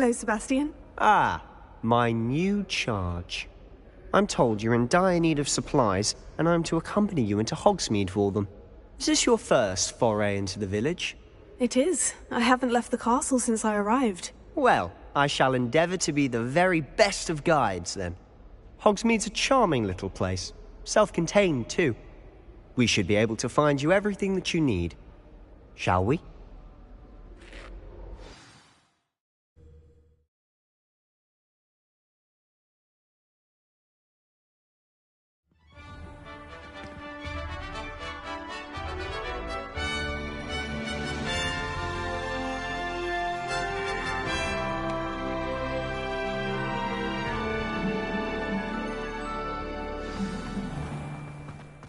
Hello, Sebastian. Ah, my new charge. I'm told you're in dire need of supplies, and I'm to accompany you into Hogsmeade for them. Is this your first foray into the village? It is. I haven't left the castle since I arrived. Well, I shall endeavour to be the very best of guides, then. Hogsmeade's a charming little place. Self-contained, too. We should be able to find you everything that you need. Shall we?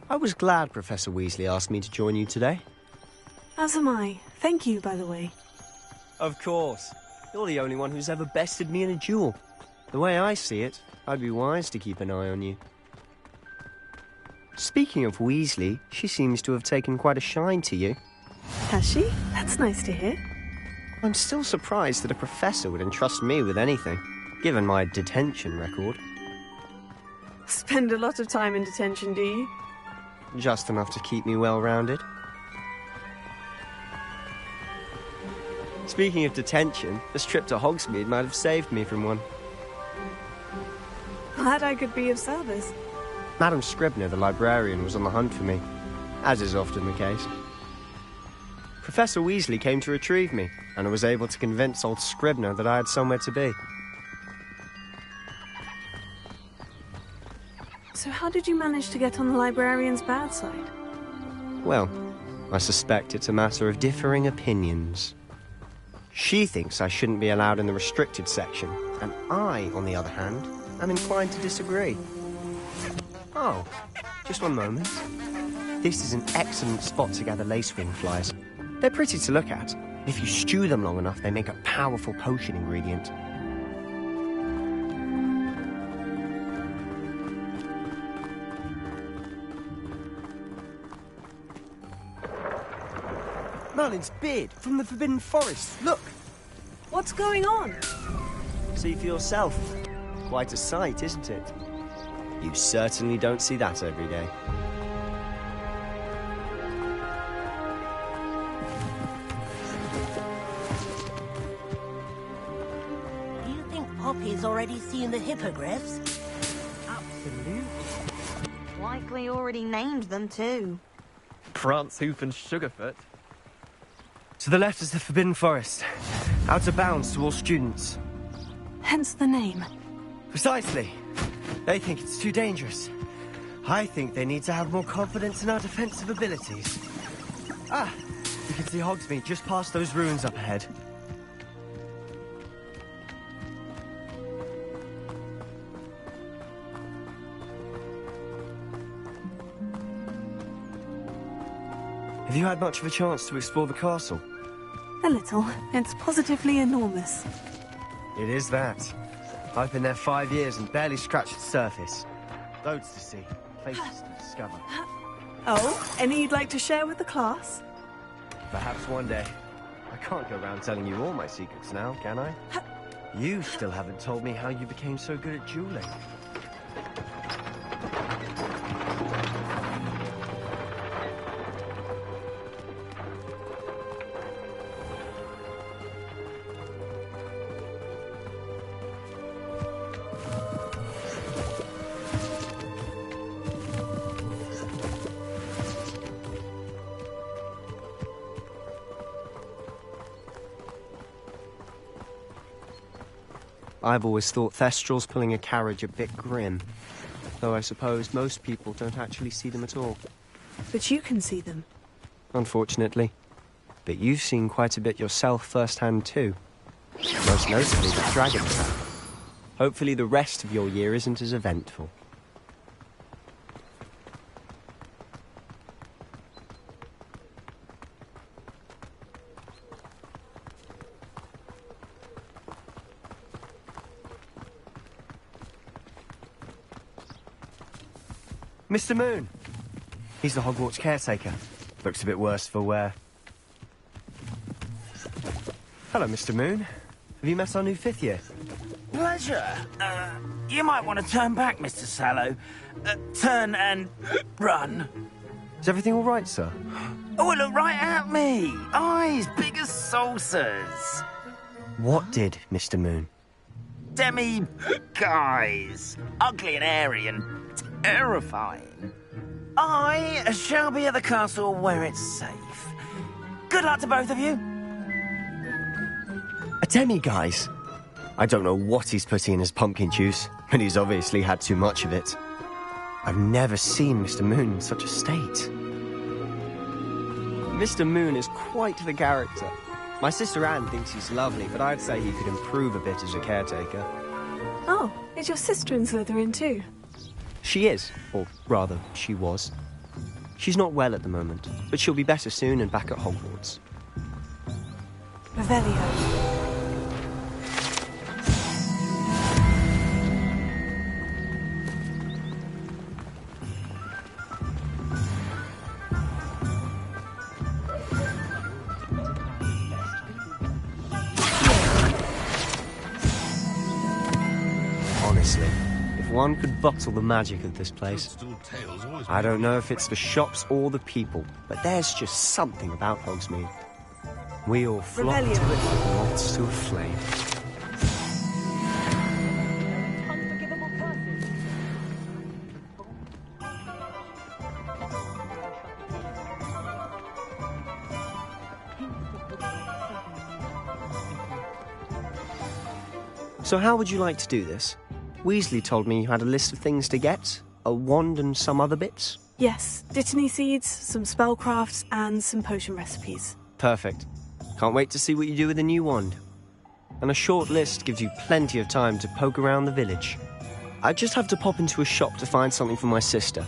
I was glad Professor Weasley asked me to join you today. As am I. Thank you, by the way. Of course. You're the only one who's ever bested me in a duel. The way I see it, I'd be wise to keep an eye on you. Speaking of Weasley, she seems to have taken quite a shine to you. Has she? That's nice to hear. I'm still surprised that a professor would entrust me with anything, given my detention record. Spend a lot of time in detention, do you? Just enough to keep me well-rounded. Speaking of detention, this trip to Hogsmeade might have saved me from one. Glad I could be of service. Madam Scribner, the librarian, was on the hunt for me, as is often the case. Professor Weasley came to retrieve me, and I was able to convince old Scribner that I had somewhere to be. So how did you manage to get on the librarian's bad side? Well, I suspect it's a matter of differing opinions. She thinks I shouldn't be allowed in the restricted section, and I, on the other hand, am inclined to disagree. Oh, just one moment. This is an excellent spot to gather lacewing flies. They're pretty to look at. If you stew them long enough, they make a powerful potion ingredient. Merlin's beard from the Forbidden Forest. Look! What's going on? See for yourself. Quite a sight, isn't it? You certainly don't see that every day. Do you think Poppy's already seen the hippogriffs? Absolutely. Likely already named them too. Prancehoof and Sugarfoot. To the left is the Forbidden Forest. Out of bounds to all students. Hence the name. Precisely. They think it's too dangerous. I think they need to have more confidence in our defensive abilities. Ah, you can see Hogsmeade just past those ruins up ahead. Have you had much of a chance to explore the castle? A little. It's positively enormous. It is that. I've been there 5 years and barely scratched the surface. Loads to see, places to discover. Oh, any you'd like to share with the class? Perhaps one day. I can't go around telling you all my secrets now, can I? You still haven't told me how you became so good at dueling. I've always thought Thestrals pulling a carriage a bit grim, though I suppose most people don't actually see them at all. But you can see them. Unfortunately. But you've seen quite a bit yourself firsthand too. Most notably the dragon trap. Hopefully the rest of your year isn't as eventful. Mr. Moon. He's the Hogwarts caretaker. Looks a bit worse for wear. Hello, Mr. Moon. Have you met our new 5th year? Pleasure. You might want to turn back, Mr. Sallow. Turn and run. Is everything all right, sir? Oh, look right at me. Eyes big as saucers. What did, Mr. Moon? Guys. Ugly and airy and terrifying. I shall be at the castle where it's safe. Good luck to both of you. A demi-guise? I don't know what he's putting in his pumpkin juice, but he's obviously had too much of it. I've never seen Mr. Moon in such a state. Mr. Moon is quite the character. My sister Anne thinks he's lovely, but I'd say he could improve a bit as a caretaker. Oh, is your sister in Slytherin too? She is, or rather, she was. She's not well at the moment, but she'll be better soon and back at Hogwarts. Revelio. Honestly, if one could bottle the magic of this place. I don't know if it's the shops or the people, but there's just something about Hogsmeade. We all flock to it like moths to a flame. So how would you like to do this? Weasley told me you had a list of things to get, a wand and some other bits. Yes, Dittany seeds, some spellcrafts, and some potion recipes. Perfect. Can't wait to see what you do with the new wand. And a short list gives you plenty of time to poke around the village. I just have to pop into a shop to find something for my sister.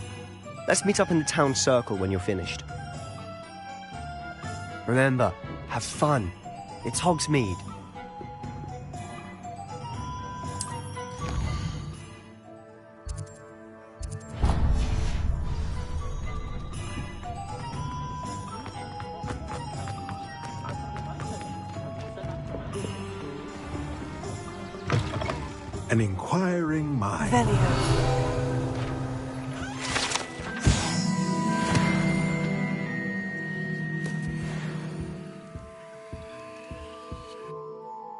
Let's meet up in the town circle when you're finished. Remember, have fun. It's Hogsmeade. An inquiring mind. Revelio.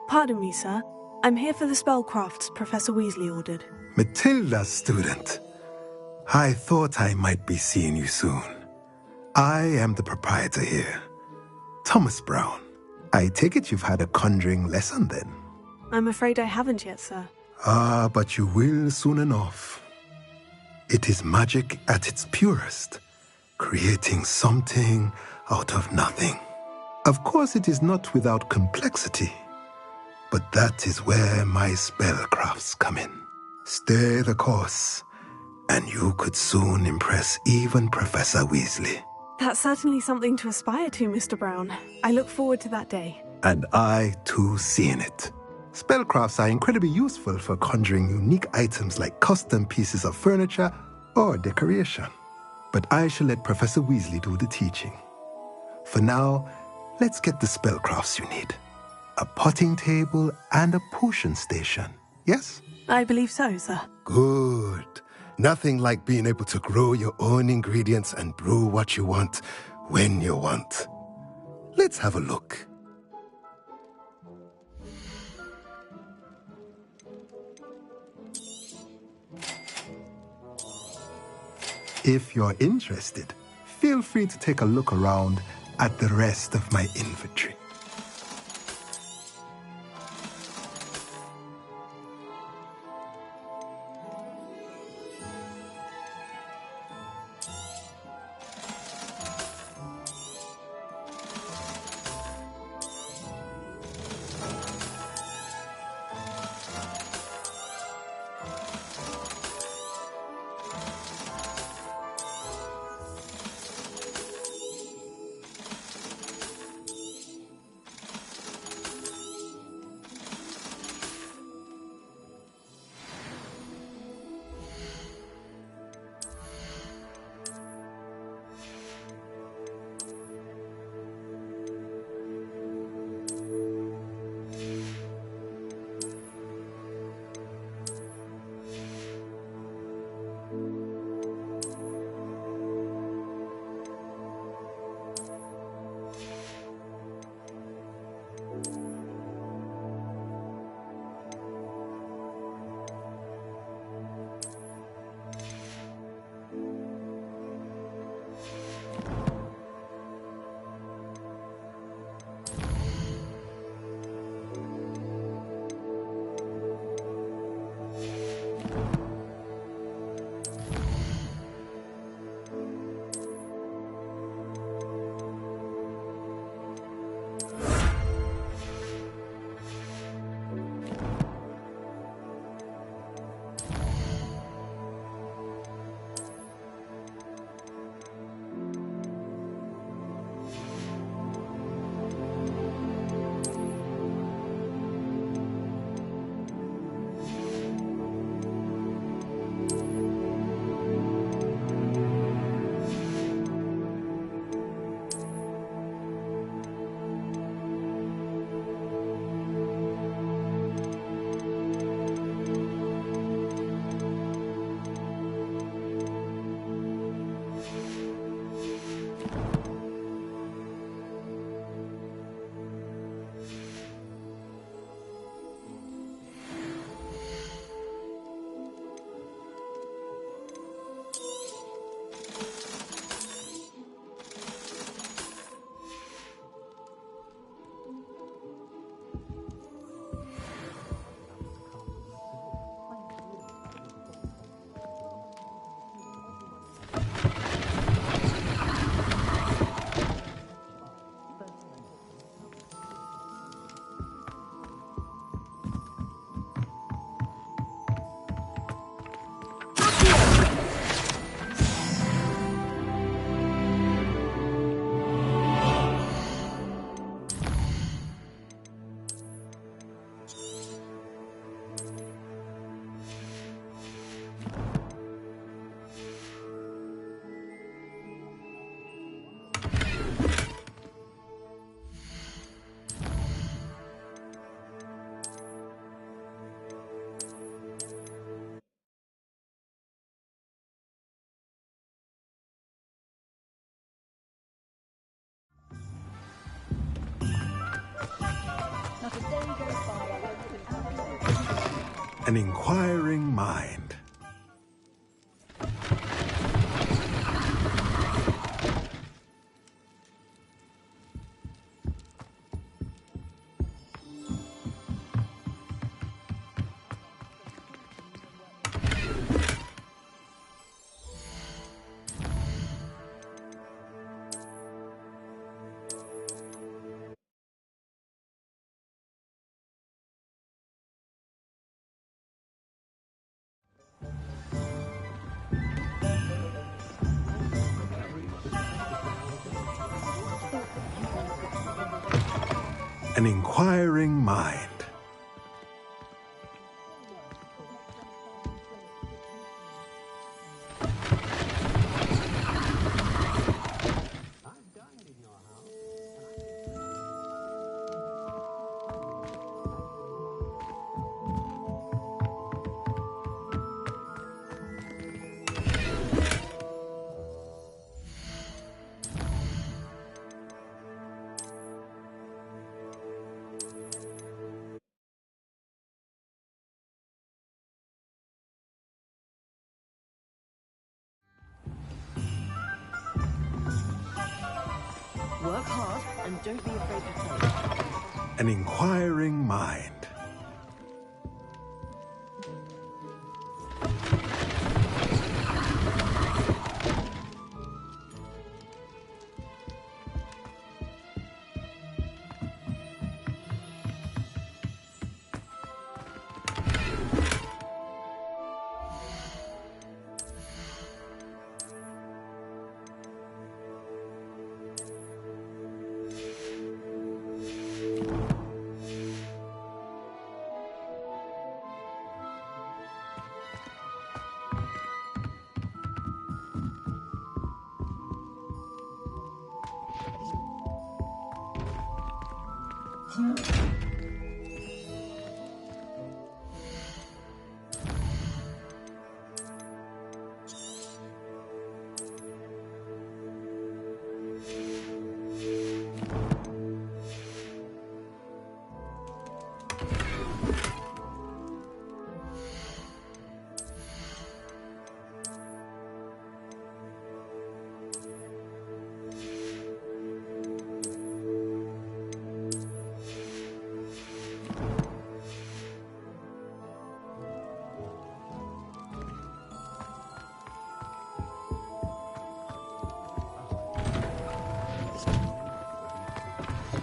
Pardon me, sir. I'm here for the spellcrafts Professor Weasley ordered. Matilda's student. I thought I might be seeing you soon. I am the proprietor here, Thomas Brown. I take it you've had a conjuring lesson then? I'm afraid I haven't yet, sir. Ah, but you will soon enough. It is magic at its purest, creating something out of nothing. Of course, it is not without complexity, but that is where my spellcrafts come in. Stay the course, and you could soon impress even Professor Weasley. That's certainly something to aspire to, Mr. Brown. I look forward to that day. And I, too, seeing it. Spellcrafts are incredibly useful for conjuring unique items like custom pieces of furniture or decoration. But I shall let Professor Weasley do the teaching. For now, let's get the spellcrafts you need. A potting table and a potion station, yes? I believe so, sir. Good. Nothing like being able to grow your own ingredients and brew what you want when you want. Let's have a look. If you're interested, feel free to take a look around at the rest of my inventory. An inquiring mind. An inquiring mind. Work hard and don't be afraid to fail. An inquiring mind.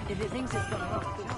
If it thinks it's got a rough chance.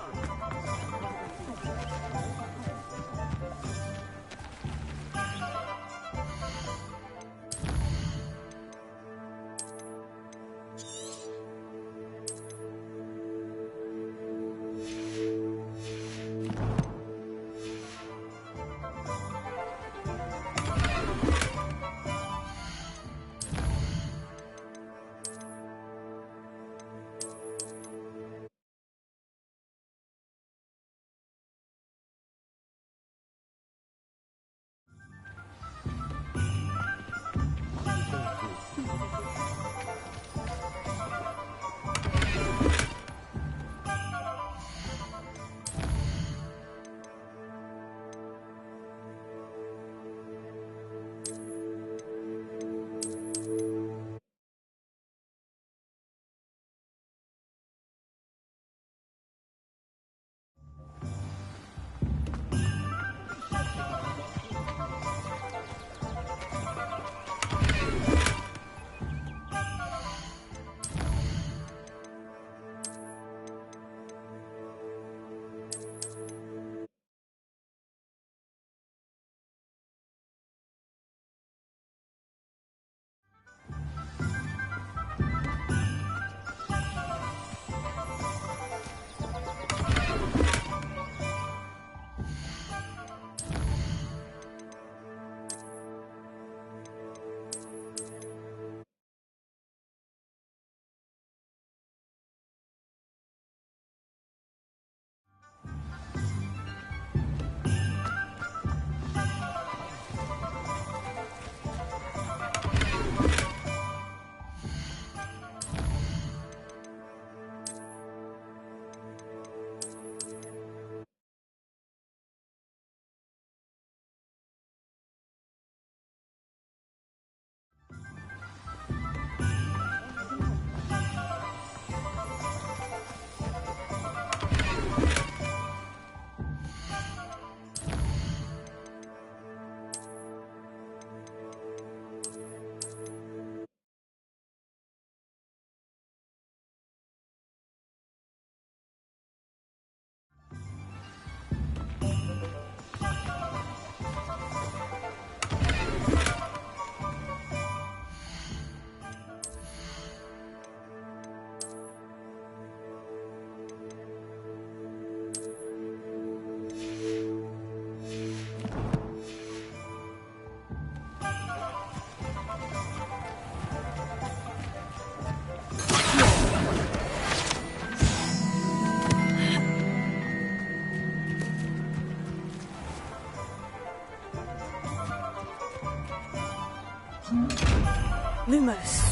Lumos.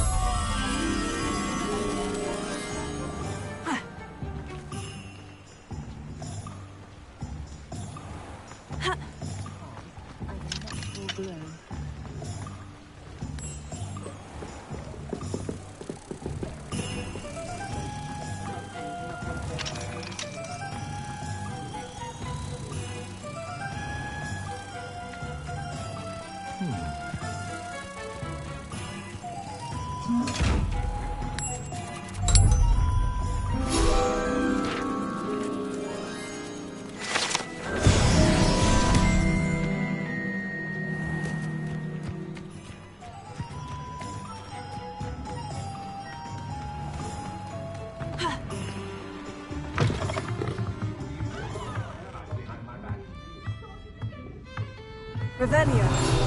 Revelio.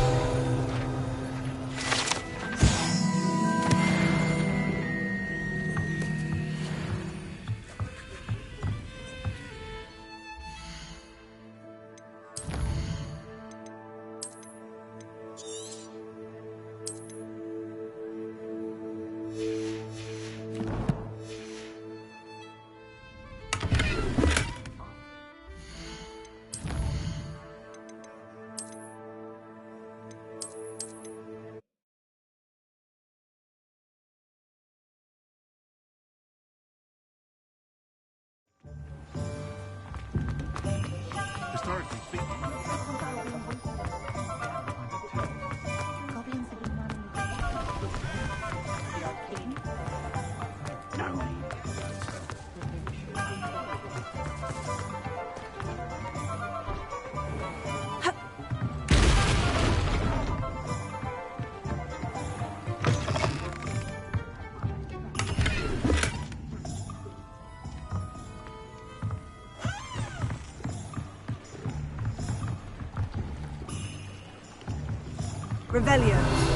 Historically speaking, Goblins have been running Revelio.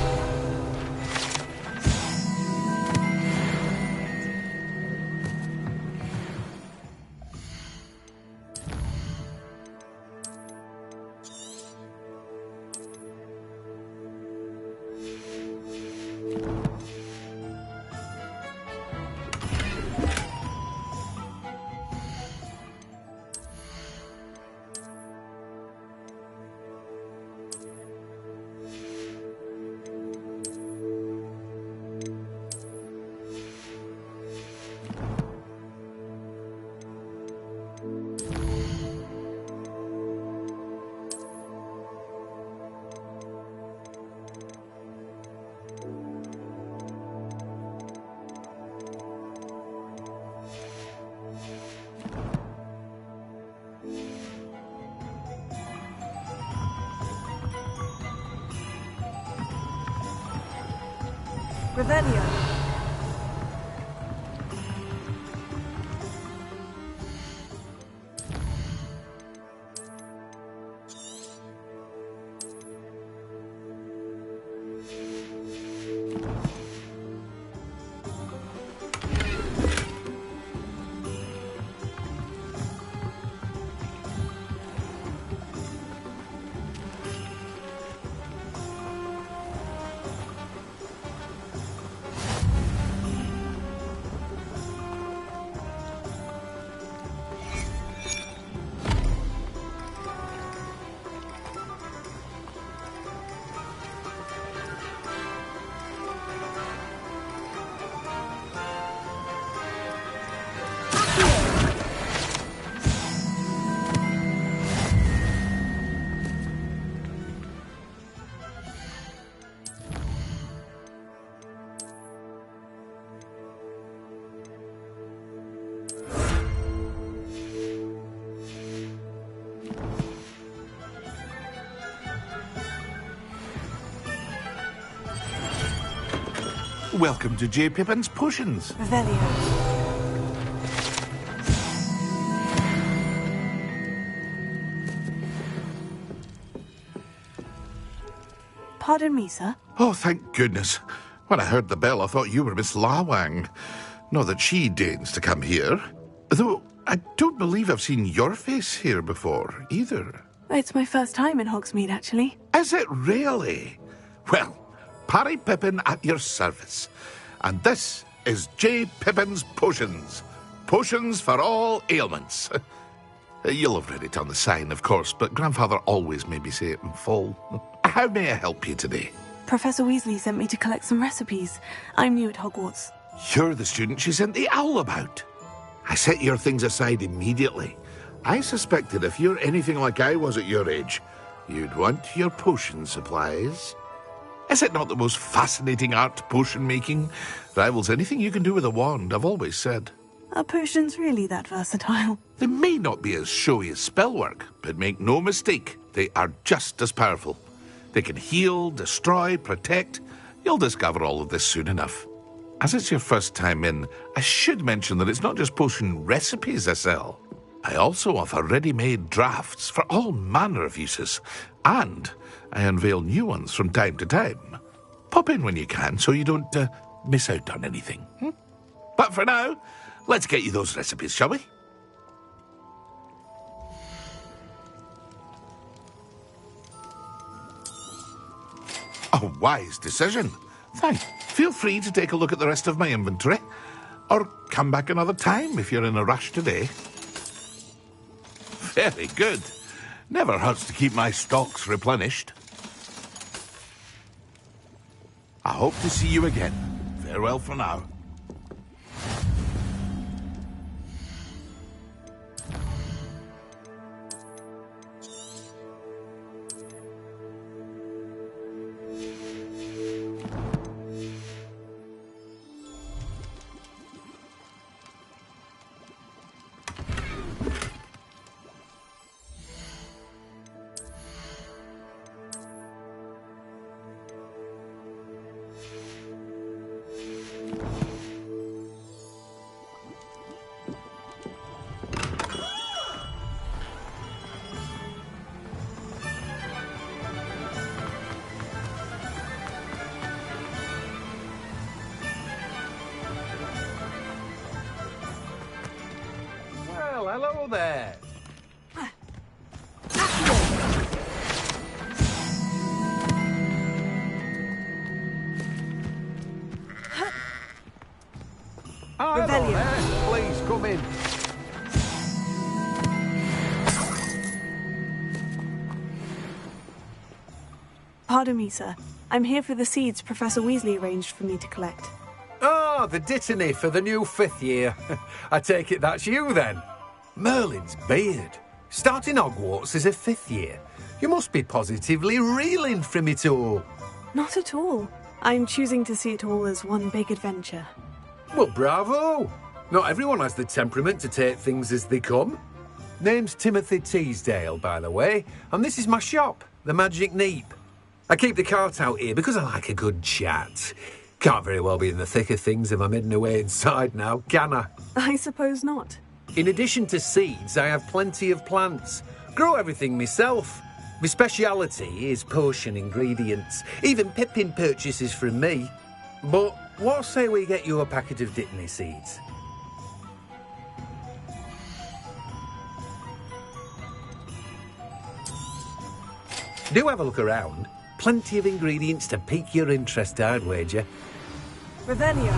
Revelio. welcome to J. Pippin's Potions. Revelio. Pardon me, sir. Oh, thank goodness. When I heard the bell, I thought you were Miss Lawang. Not that she deigns to come here. Though I don't believe I've seen your face here before, either. It's my first time in Hogsmeade, actually. Is it really? Well, Parry Pippin at your service. And this is J. Pippin's Potions. Potions for all ailments. You'll have read it on the sign, of course, but Grandfather always made me say it in full. How may I help you today? Professor Weasley sent me to collect some recipes. I'm new at Hogwarts. You're the student she sent the owl about. I set your things aside immediately. I suspected if you're anything like I was at your age, you'd want your potion supplies. Is it not the most fascinating art, potion making? Rivals anything you can do with a wand, I've always said. Are potions really that versatile? They may not be as showy as spellwork, but make no mistake, they are just as powerful. They can heal, destroy, protect. You'll discover all of this soon enough. As it's your first time in, I should mention that it's not just potion recipes I sell. I also offer ready-made drafts for all manner of uses, and I unveil new ones from time to time. Pop in when you can so you don't miss out on anything. But for now, let's get you those recipes, shall we? A wise decision. Thanks. Feel free to take a look at the rest of my inventory, or come back another time if you're in a rush today. Very good. Never hurts to keep my stocks replenished. I hope to see you again. Farewell for now. Well, hello there. Hello there. Please come in. Pardon me, sir. I'm here for the seeds Professor Weasley arranged for me to collect. Oh, the dittany for the new 5th year. I take it that's you, then. Merlin's beard. Starting Hogwarts as a 5th year. You must be positively reeling from it all. Not at all. I'm choosing to see it all as one big adventure. Well, bravo. Not everyone has the temperament to take things as they come. Name's Timothy Teasdale, by the way, and this is my shop, the Magic Neep. I keep the cart out here because I like a good chat. Can't very well be in the thick of things if I'm hidden away inside now, can I? I suppose not. In addition to seeds, I have plenty of plants. Grow everything myself. My speciality is potion ingredients. Even Pippin purchases from me. But what say we get you a packet of dittany seeds? Do have a look around. Plenty of ingredients to pique your interest, I'd wager. Revelio.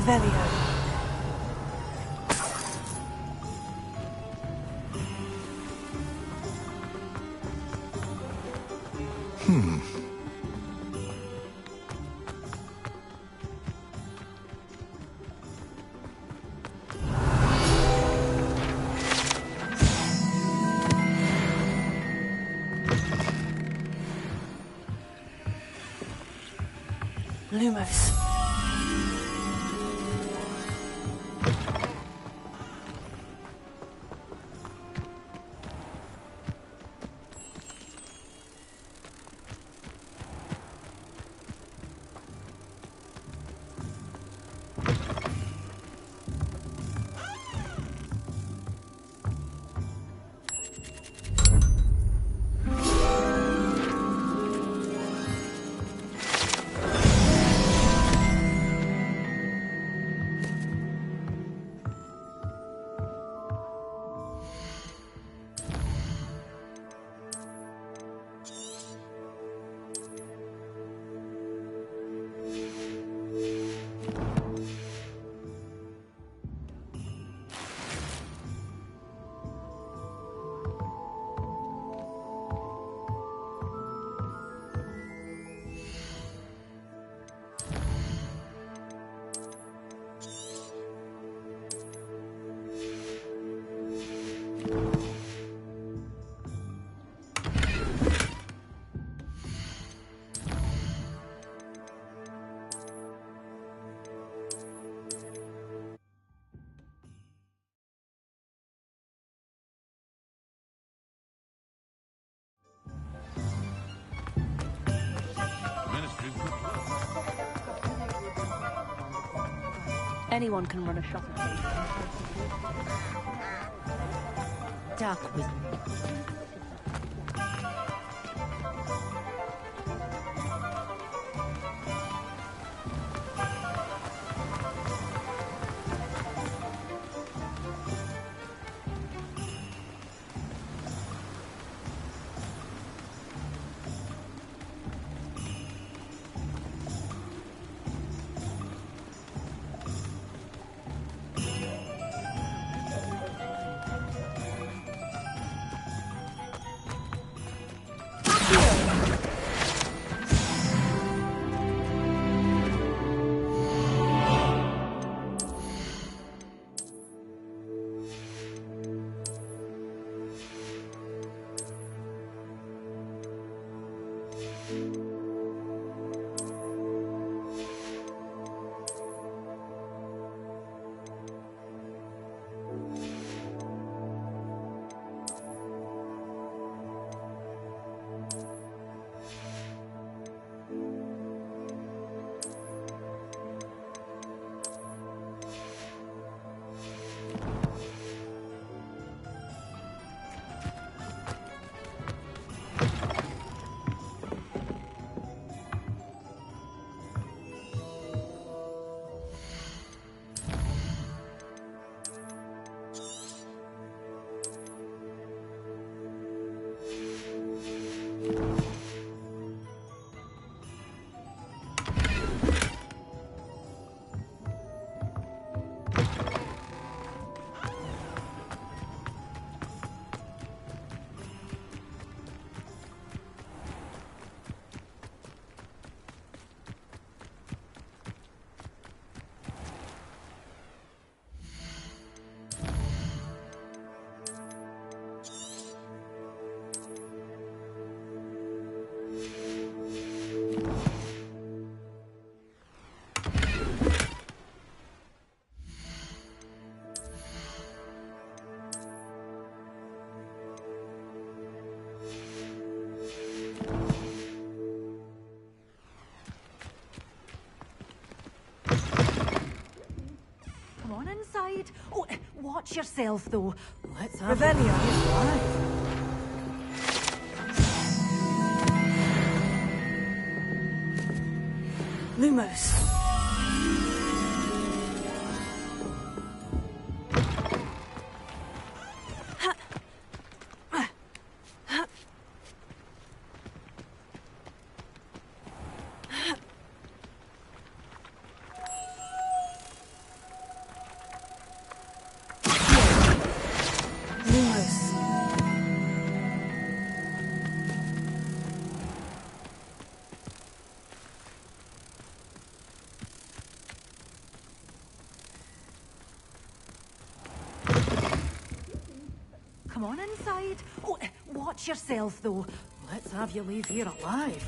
Revelio. Lumos. Anyone can run a shopping Dark wisdom. inside. Oh, watch yourself, though. Let's have Revelio. Lumos. Come on inside. Oh, watch yourself, though. Let's have you leave here alive.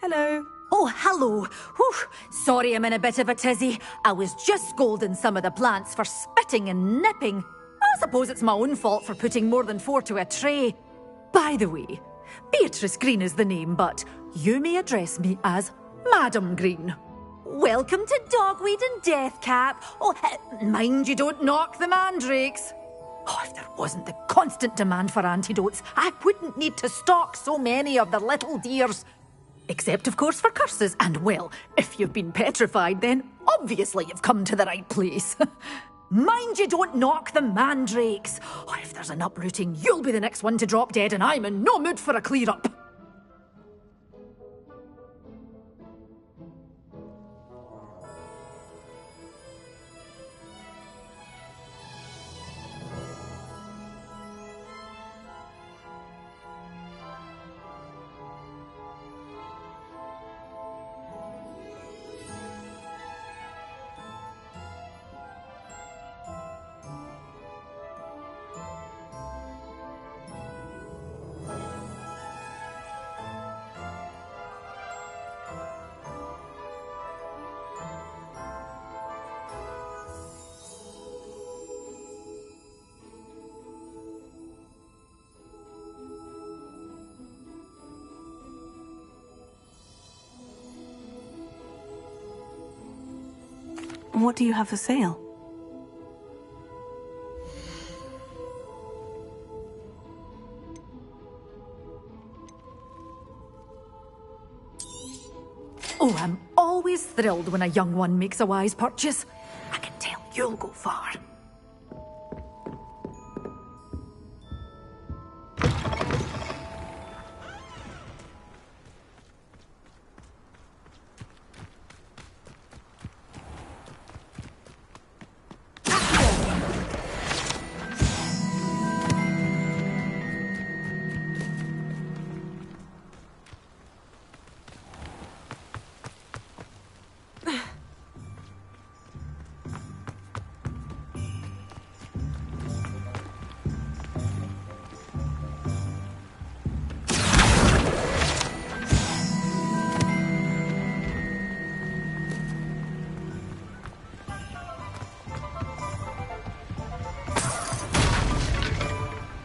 Hello. Oh, hello. Whew. Sorry I'm in a bit of a tizzy. I was just scolding some of the plants for spitting and nipping. I suppose it's my own fault for putting more than 4 to a tray. By the way, Beatrice Green is the name, but you may address me as Madam Green. Welcome to Dogweed and Deathcap. Oh, mind you don't knock the mandrakes. Oh, if there wasn't the constant demand for antidotes, I wouldn't need to stock so many of the little dears. Except, of course, for curses. And, well, if you've been petrified, then obviously you've come to the right place. Mind you don't knock the mandrakes. Oh, if there's an uprooting, you'll be the next one to drop dead, and I'm in no mood for a clear-up. What do you have for sale? Oh, I'm always thrilled when a young one makes a wise purchase. I can tell you'll go far.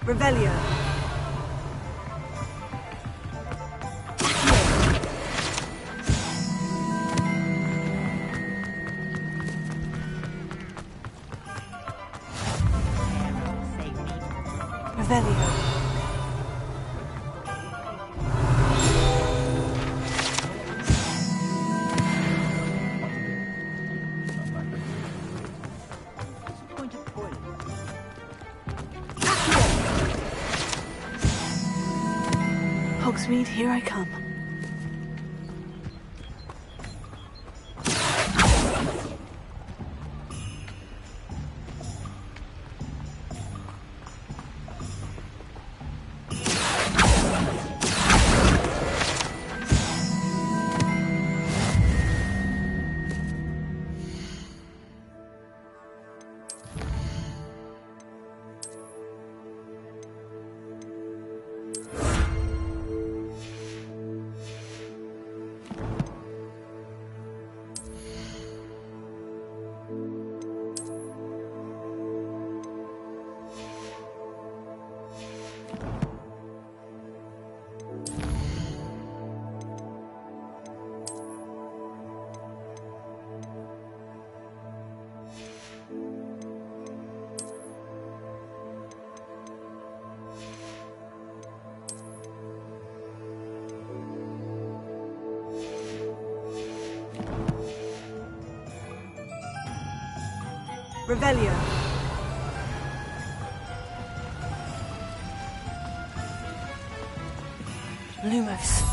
Revelio. Revelio. Hogsmeade, here I come. Revelio. Lumos.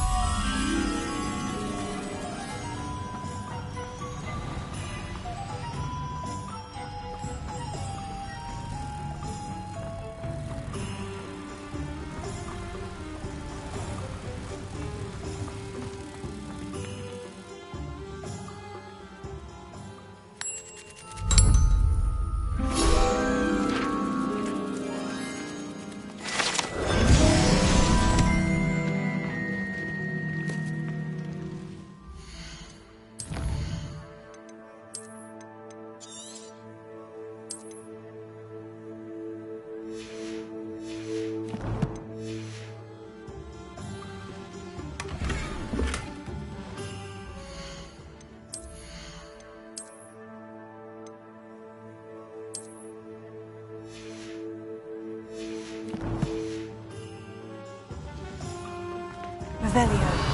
Revelio.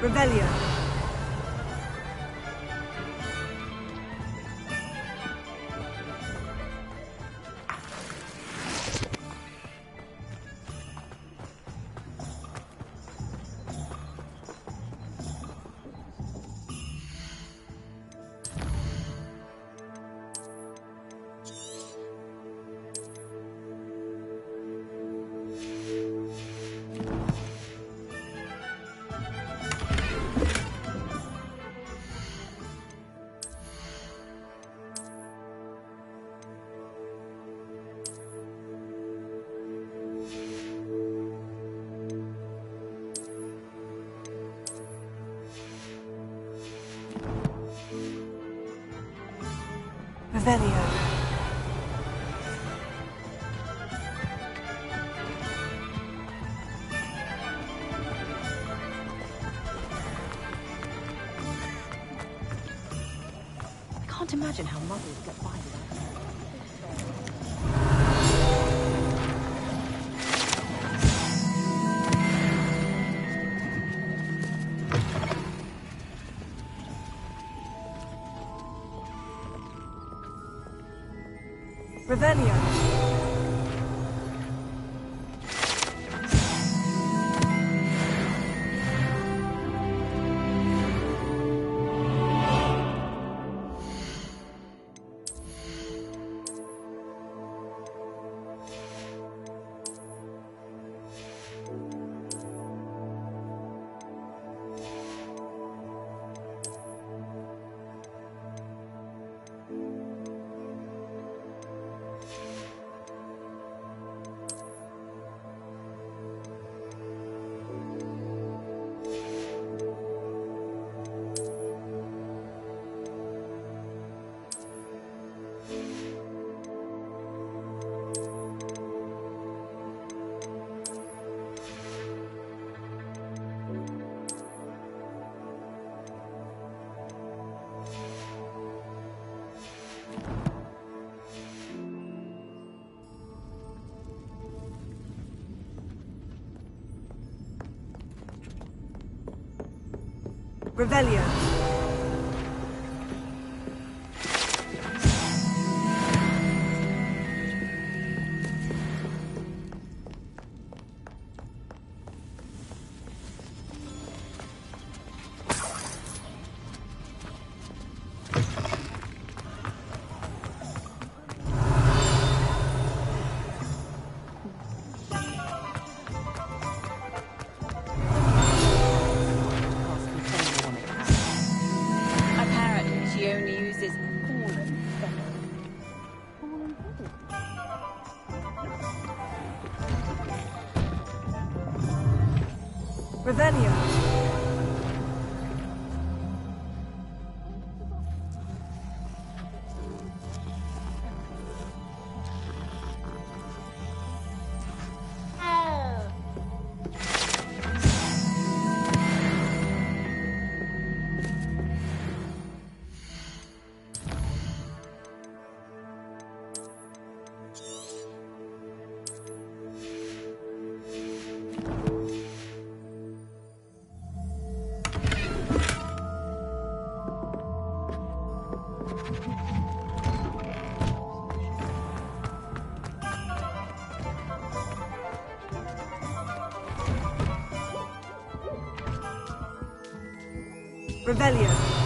Revelio. Revelio. I can't imagine how mothers get by without them. Revelio. Revelio. Cost me 10 more on it. Revelio. Revelio.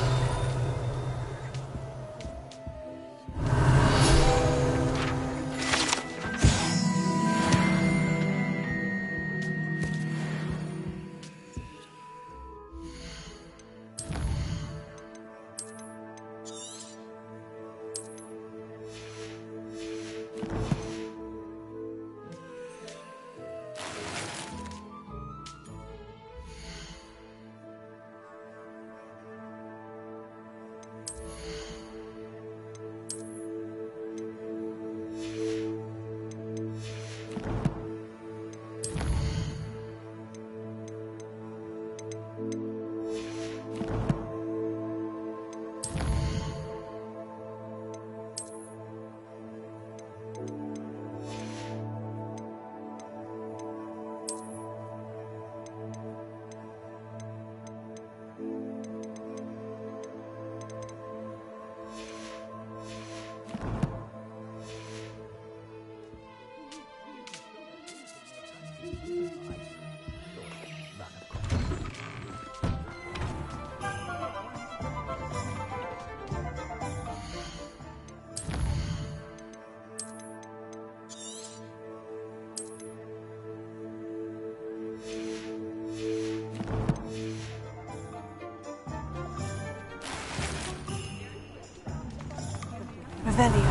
Revelio.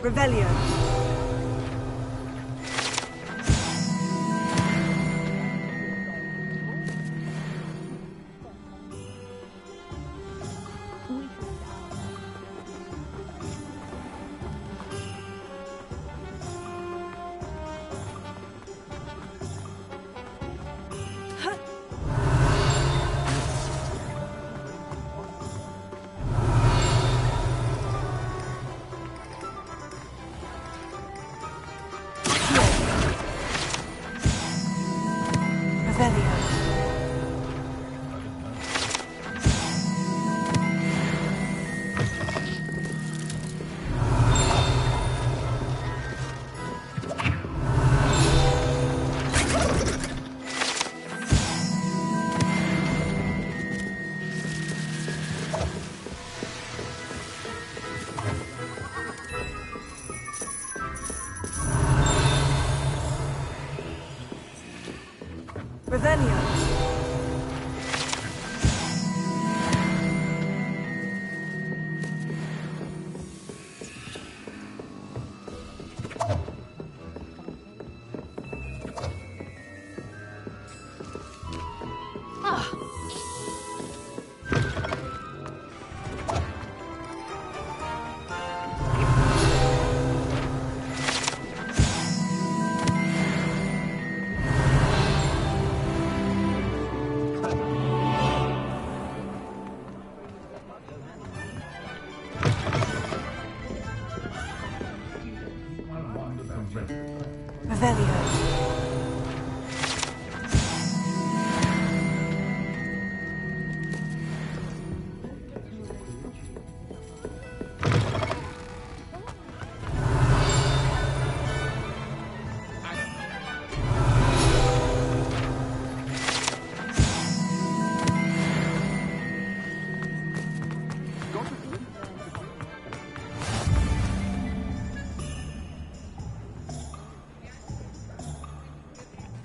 Revelio. Revelio. Revelio.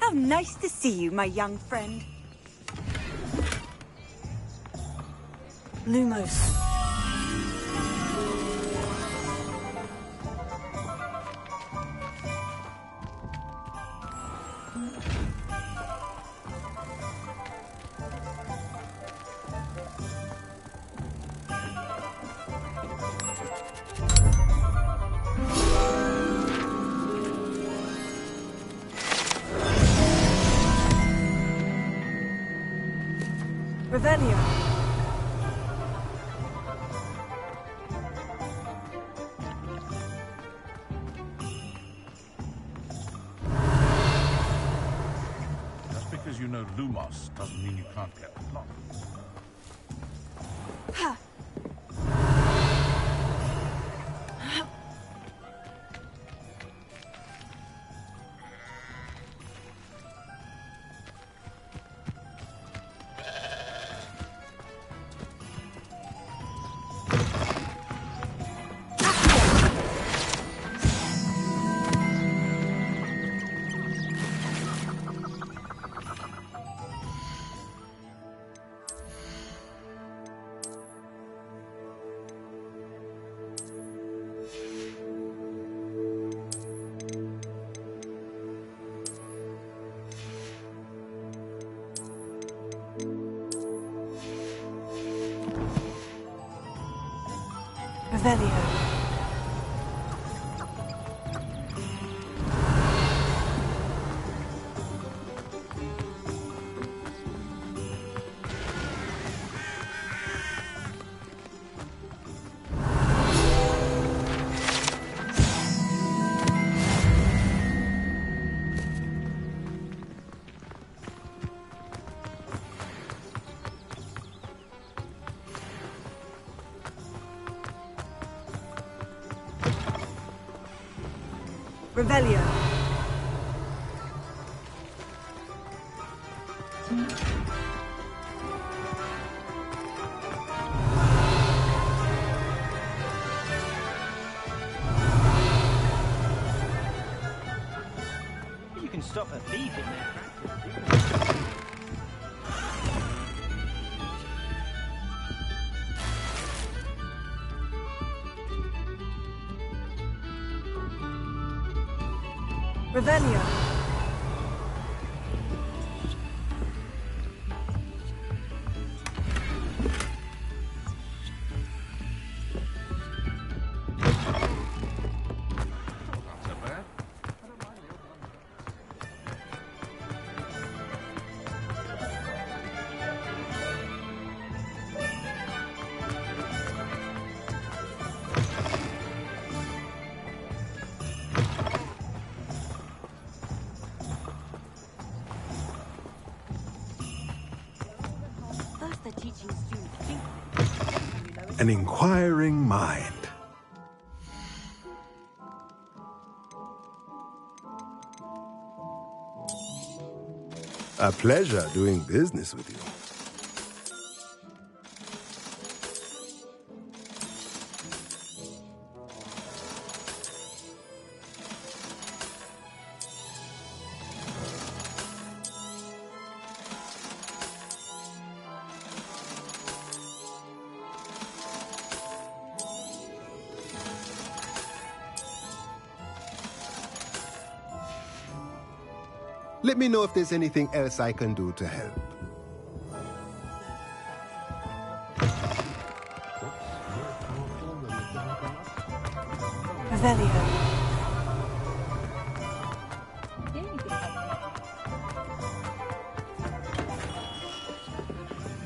How nice to see you, my young friend. Lumos. Revelio. Just because you know Lumos doesn't mean you can't get along. Revelio. Revelio. You can stop her thieving there. Revelio. An inquiring mind. A pleasure doing business with you. Let me know if there's anything else I can do to help. Revelio.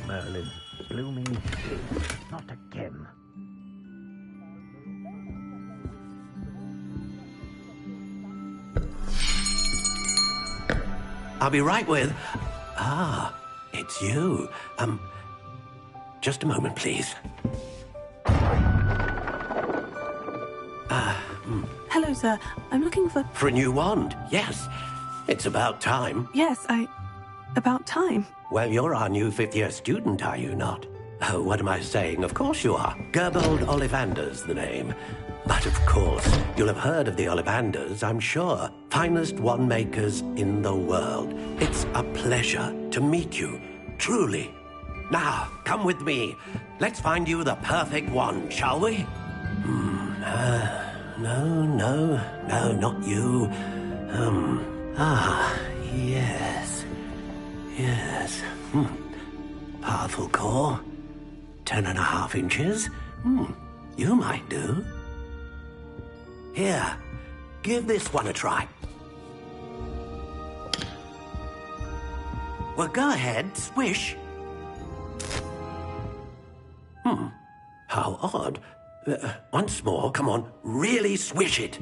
Merlin, blooming not again. I'll be right with... Ah, it's you. Just a moment, please. Hello, sir. I'm looking for... For a new wand, yes. It's about time. Yes, about time. Well, you're our new fifth-year student, are you not? Oh, what am I saying? Of course you are. Gerbold Ollivander's the name. But of course, you'll have heard of the Ollivanders, I'm sure. Finest wand makers in the world. It's a pleasure to meet you, truly. Now, come with me. Let's find you the perfect wand, shall we? No, not you. Yes. Powerful core. 10.5 inches. You might do. Here, give this one a try. Well, go ahead, swish. How odd. Once more, come on, really swish it.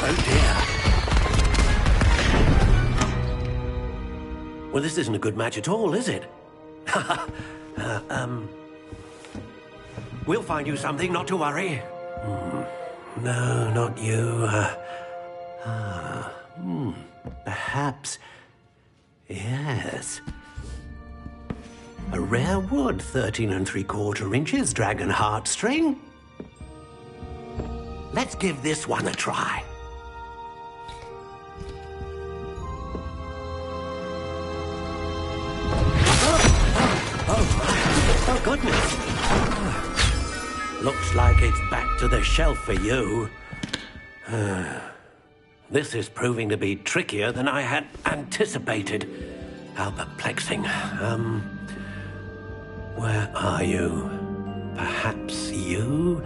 Oh dear. Well, this isn't a good match at all, is it? We'll find you something, not to worry. No, not you. Perhaps. Yes. A rare wood, 13 3/4 inches, dragon heartstring. Let's give this one a try. Oh, goodness. Looks like it's back to the shelf for you. This is proving to be trickier than I had anticipated. How perplexing. Where are you? Perhaps you?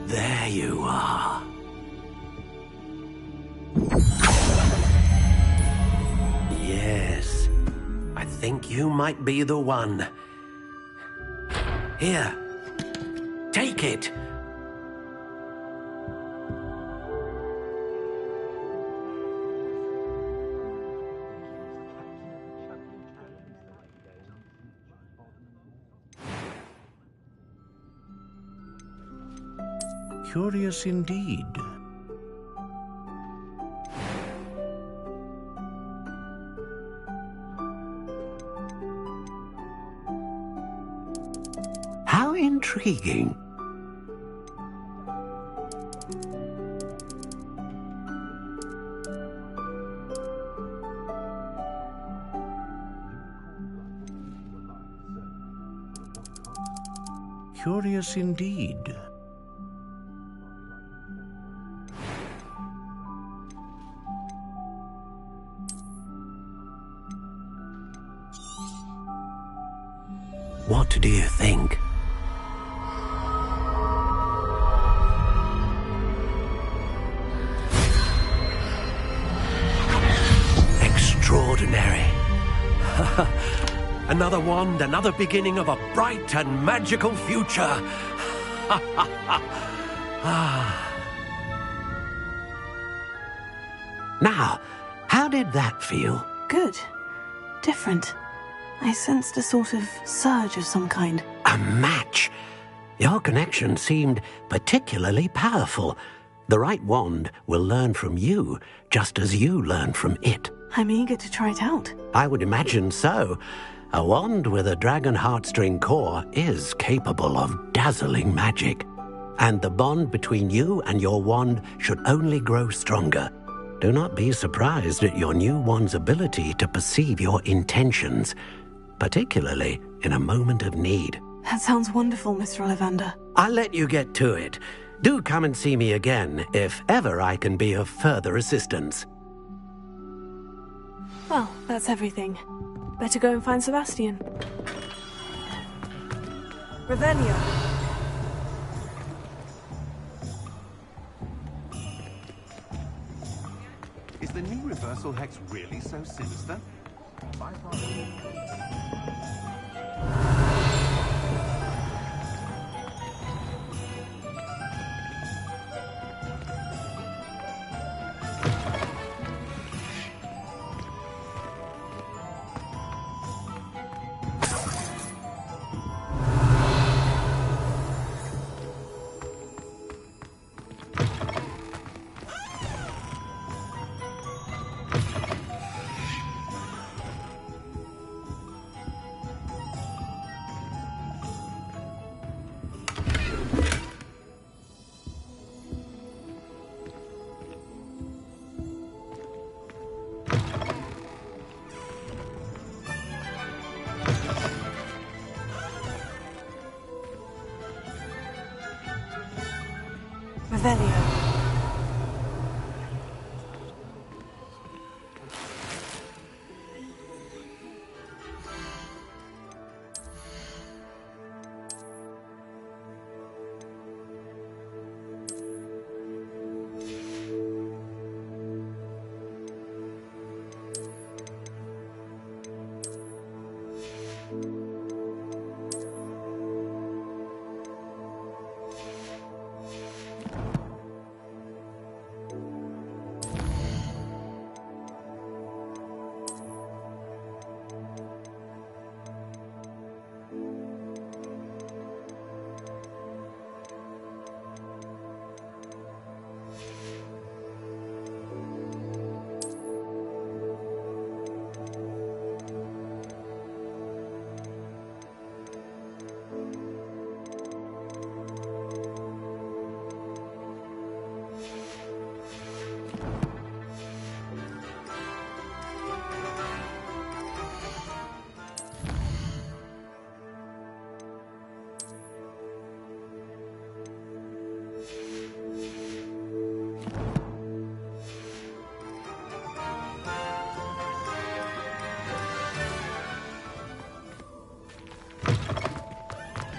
There you are. Yes, I think you might be the one. Here, take it. Curious indeed. How intriguing. Curious indeed. What do you think? Extraordinary. Another wand, another beginning of a bright and magical future. Now, how did that feel? Good. Different. I sensed a sort of surge of some kind. A match. Your connection seemed particularly powerful. The right wand will learn from you, just as you learn from it. I'm eager to try it out. I would imagine so. A wand with a dragon heartstring core is capable of dazzling magic. And the bond between you and your wand should only grow stronger. Do not be surprised at your new wand's ability to perceive your intentions, particularly in a moment of need. That sounds wonderful, Mr. Ollivander. I'll let you get to it. Do come and see me again if ever I can be of further assistance. Well, that's everything. Better go and find Sebastian. Revelio. Is the new reversal hex really so sinister? Revelio.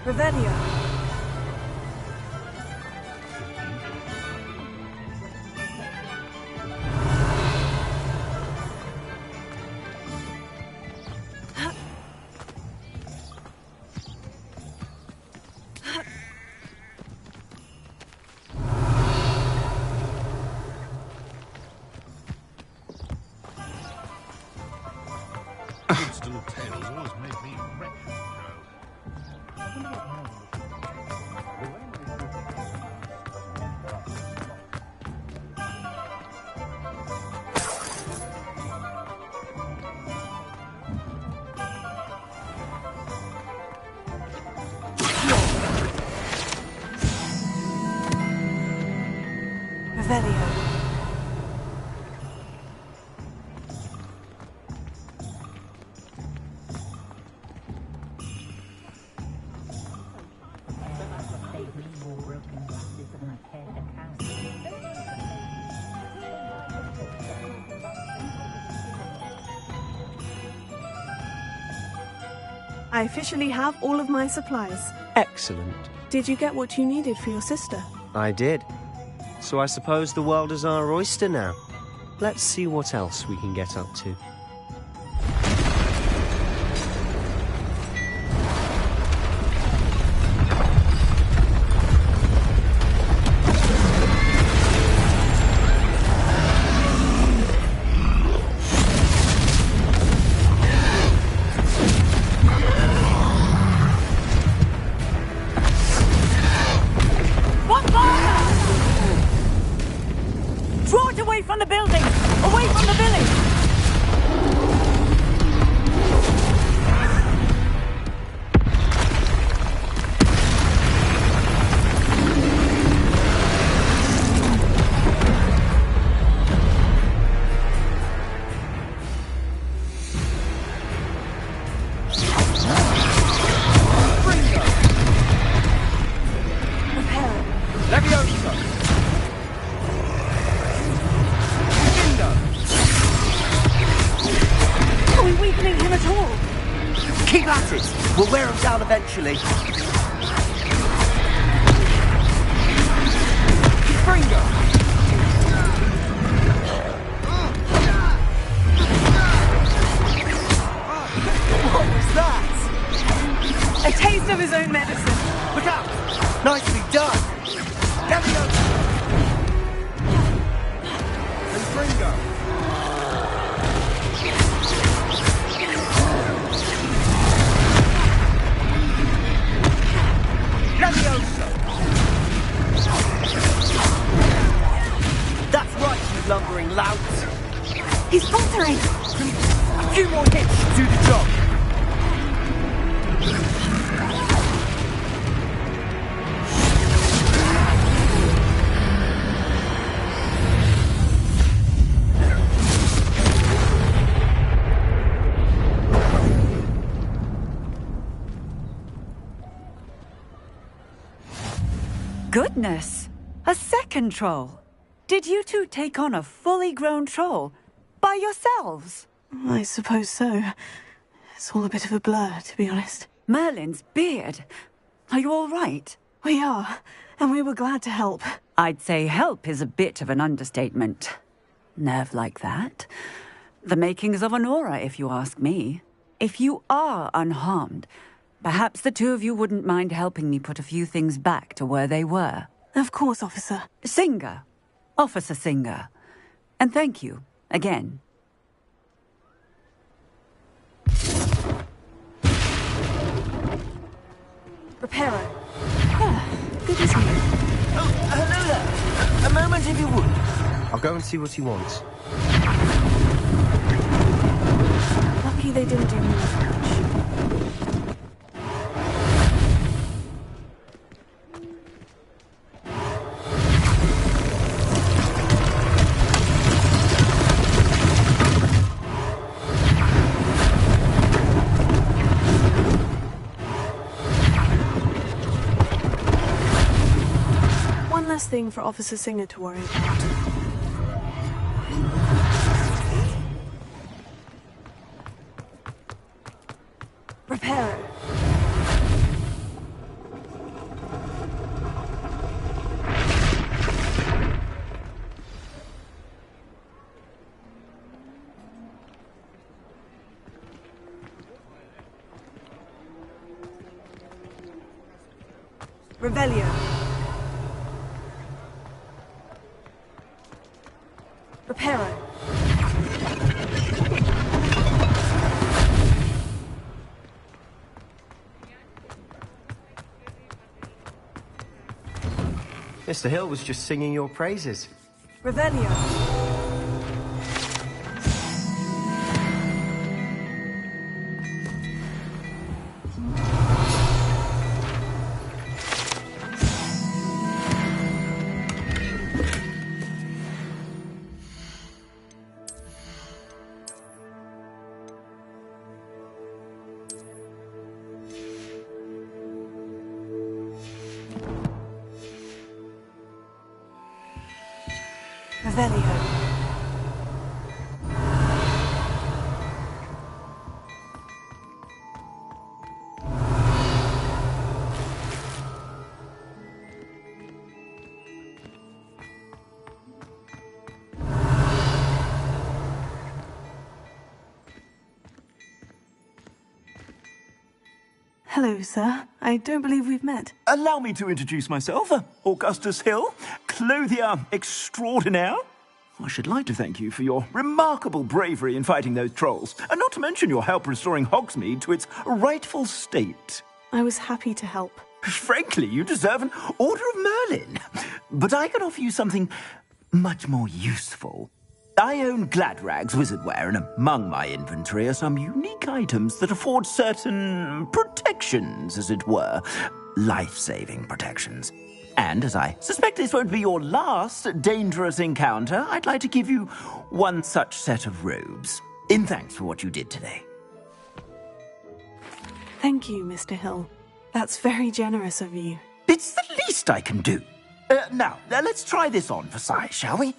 Revelio. Good little tales always make me wretched. Revelio. I officially have all of my supplies. Excellent. Did you get what you needed for your sister? I did. So I suppose the world is our oyster now. Let's see what else we can get up to. From the building! Away from the village! Keep at it! We'll wear them down eventually. Gryffindor! What was that? A taste of his own medicine. Look out! Nicely done! Leviosa! Gryffindor! That's right, you lumbering louts. He's faltering. A few more hits should do the job. Goodness! A A second troll? Did you two take on a fully grown troll? By yourselves? I suppose so. It's all a bit of a blur, to be honest. Merlin's beard. Are you all right? We are, and we were glad to help. I'd say help is a bit of an understatement. Nerve like that. The makings of an aura, if you ask me. If you are unharmed, perhaps the two of you wouldn't mind helping me put a few things back to where they were. Of course, officer. Singer. Officer Singer. And thank you, again. Reparo. Good as new. Oh, hello there. A moment, if you would. I'll go and see what he wants. Lucky they didn't do more damage. One less thing for Officer Singer to worry about. Reparo. Revelio. Reparo. Mr. Hill was just singing your praises. Revelio. Revelio. Hello, sir. I don't believe we've met. Allow me to introduce myself. Augustus Hill, clothier extraordinaire. I should like to thank you for your remarkable bravery in fighting those trolls, and not to mention your help restoring Hogsmeade to its rightful state. I was happy to help. Frankly, you deserve an Order of Merlin. But I can offer you something much more useful. I own Gladrag's wizardware, and among my inventory are some unique items that afford certain protections, as it were. Life-saving protections. And as I suspect this won't be your last dangerous encounter, I'd like to give you one such set of robes, in thanks for what you did today. Thank you, Mr. Hill. That's very generous of you. It's the least I can do. Now, let's try this on for size, shall we?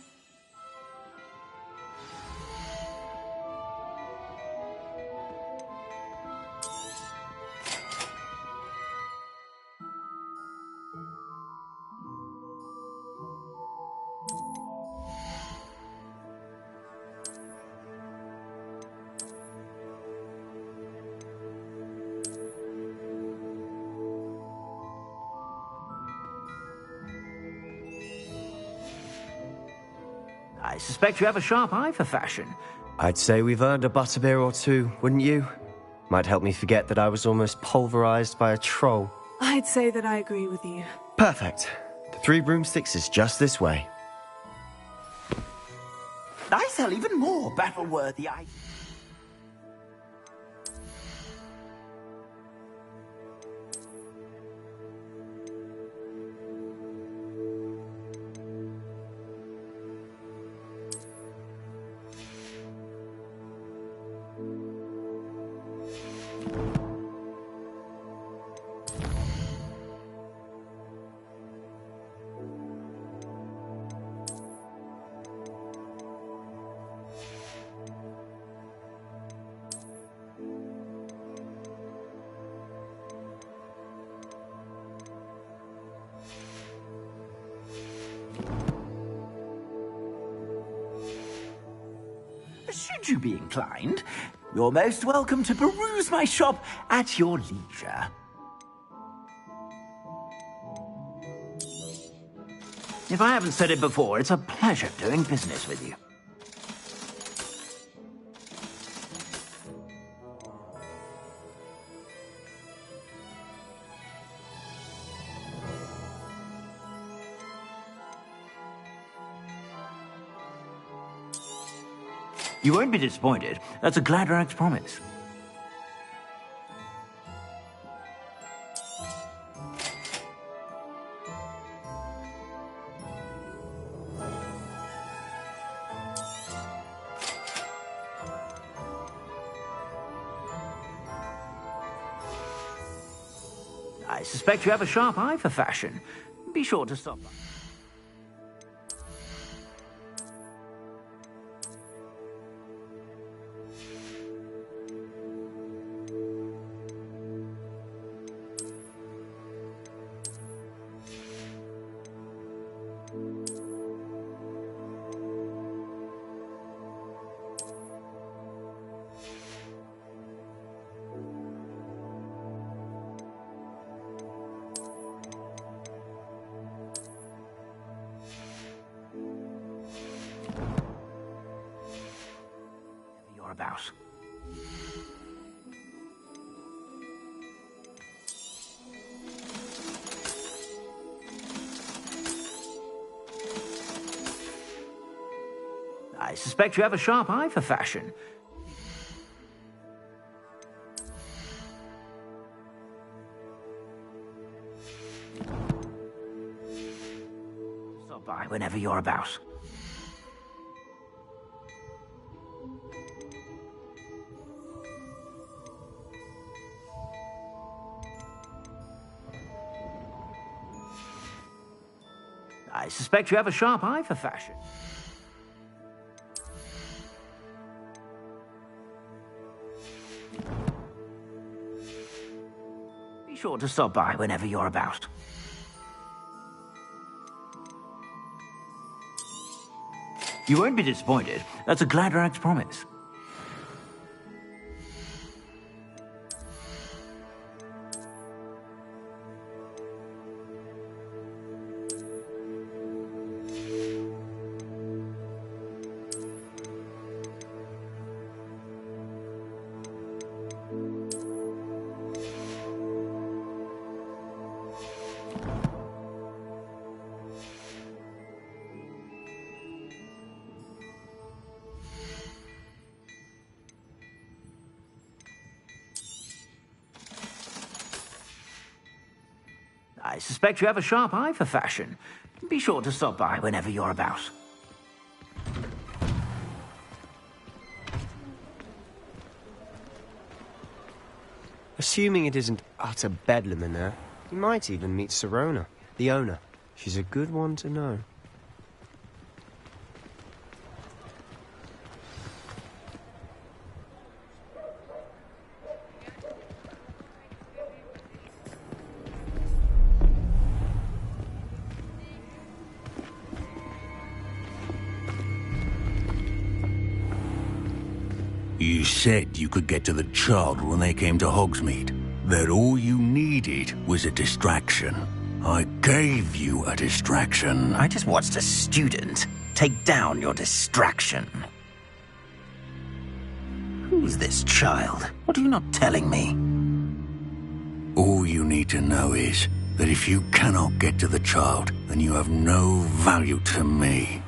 I suspect you have a sharp eye for fashion. I'd say we've earned a butterbeer or two, wouldn't you? Might help me forget that I was almost pulverized by a troll. I'd say that I agree with you. Perfect. The Three Broomsticks is just this way. I sell even more battle-worthy items. should you be inclined, you're most welcome to peruse my shop at your leisure. If I haven't said it before, it's a pleasure doing business with you. You won't be disappointed. That's a Gladrag's promise. I suspect you have a sharp eye for fashion. Be sure to stop by. About. I suspect you have a sharp eye for fashion. Stop by whenever you're about. I suspect you have a sharp eye for fashion. Be sure to stop by whenever you're about. You won't be disappointed. That's a Gladrag's promise. I suspect you have a sharp eye for fashion. Be sure to stop by whenever you're about. Assuming it isn't utter bedlam in there, you might even meet Sirona, the owner. She's a good one to know. You said you could get to the child when they came to Hogsmeade. That all you needed was a distraction. I gave you a distraction. I just watched a student take down your distraction. Who's this child? What are you not telling me? All you need to know is that if you cannot get to the child, then you have no value to me.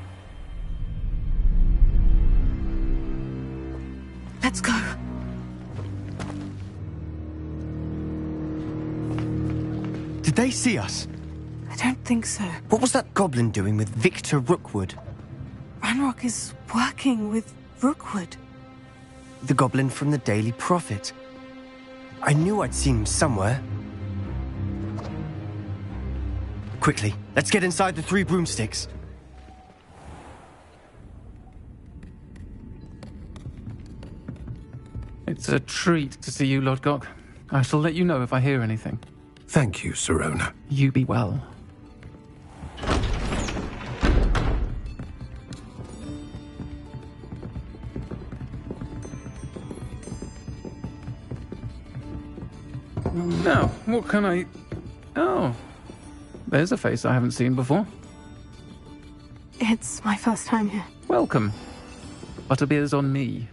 Let's go. Did they see us? I don't think so. What was that goblin doing with Victor Rookwood? Ranrock is working with Rookwood. The goblin from the Daily Prophet. I knew I'd seen him somewhere. Quickly, let's get inside the Three Broomsticks. It's a treat to see you, Lodgok. I shall let you know if I hear anything. Thank you, Sirona. You be well. Now, what can I... Oh, there's a face I haven't seen before. It's my first time here. Welcome. Butterbeer's on me.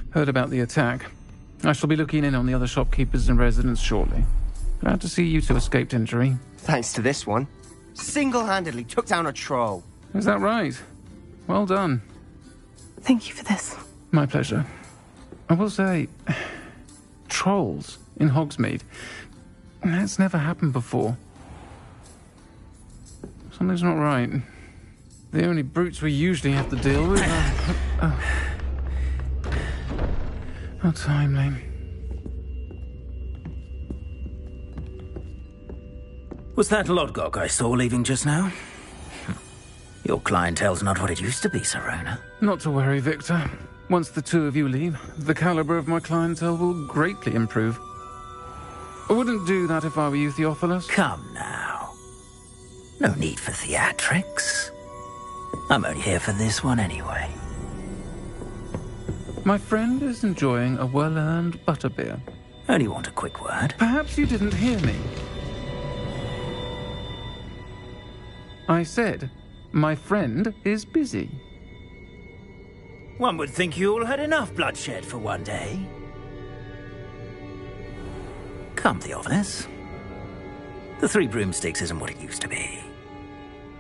Heard about the attack. I shall be looking in on the other shopkeepers and residents shortly. Glad to see you two escaped injury. Thanks to this one. Single-handedly took down a troll. Is that right? Well done. Thank you for this. My pleasure. I will say, trolls in Hogsmeade. That's never happened before. Something's not right. The only brutes we usually have to deal with are... How timely. Was that Lodgok I saw leaving just now? Your clientele's not what it used to be, Serona. Not to worry, Victor. Once the two of you leave, the caliber of my clientele will greatly improve. I wouldn't do that if I were you, Theophilus. Come now. No need for theatrics. I'm only here for this one anyway. My friend is enjoying a well-earned butterbeer. Only want a quick word. Perhaps you didn't hear me. I said, my friend is busy. One would think you all had enough bloodshed for one day. Come, Theophilus. The Three Broomsticks isn't what it used to be.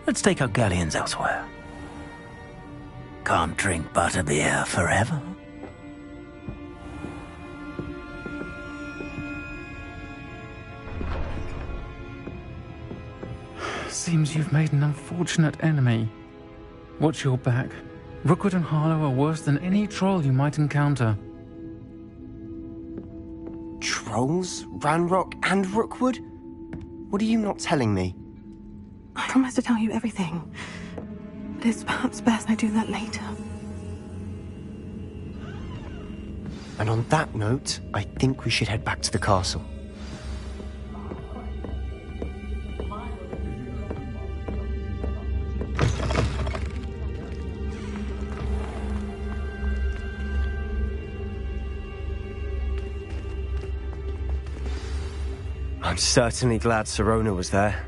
Let's take our galleons elsewhere. Can't drink butterbeer forever. Seems you've made an unfortunate enemy. Watch your back. Rookwood and Harlow are worse than any troll you might encounter. Trolls? Ranrock and Rookwood? What are you not telling me? I promise to tell you everything. But it's perhaps best I do that later. And on that note, I think we should head back to the castle. I'm certainly glad Serona was there.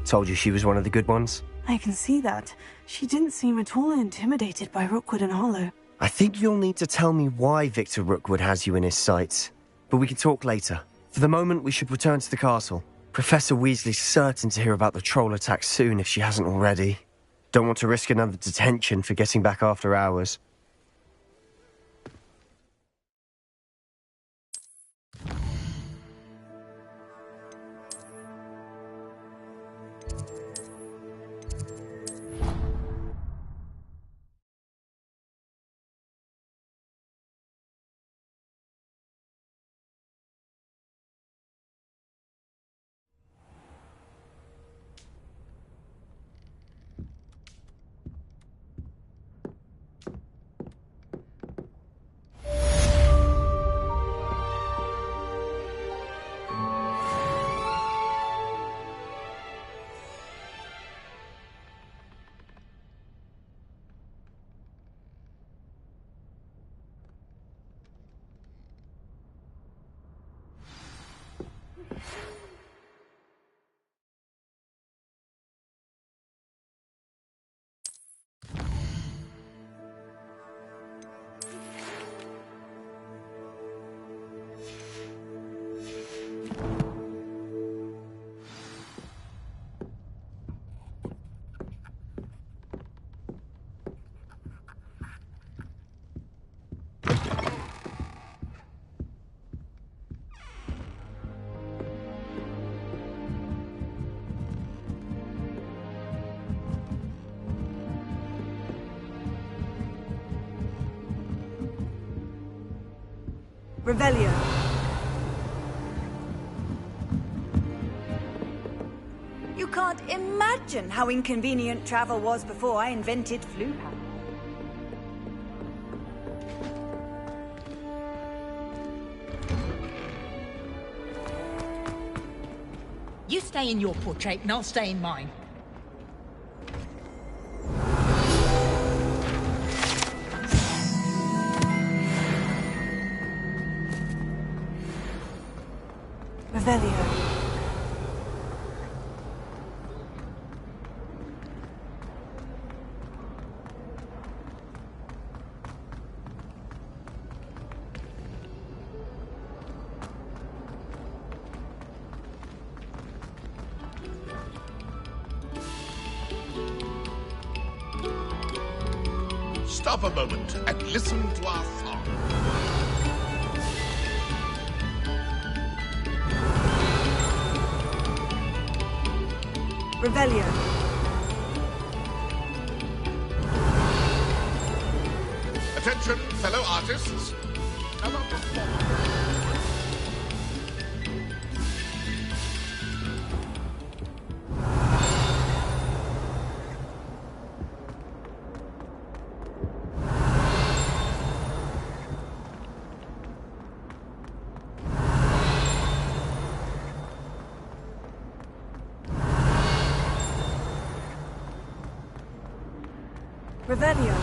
Told you she was one of the good ones. I can see that. She didn't seem at all intimidated by Rookwood and Harlow. I think you'll need to tell me why Victor Rookwood has you in his sights. But we can talk later. For the moment, we should return to the castle. Professor Weasley's certain to hear about the troll attack soon if she hasn't already. Don't want to risk another detention for getting back after hours. Revelio. You can't imagine how inconvenient travel was before I invented flu packs. You stay in your portrait and I'll stay in mine. Revelio. Stop a moment and listen to our song. Revelio. Attention, fellow artists. Another performance. Revelio.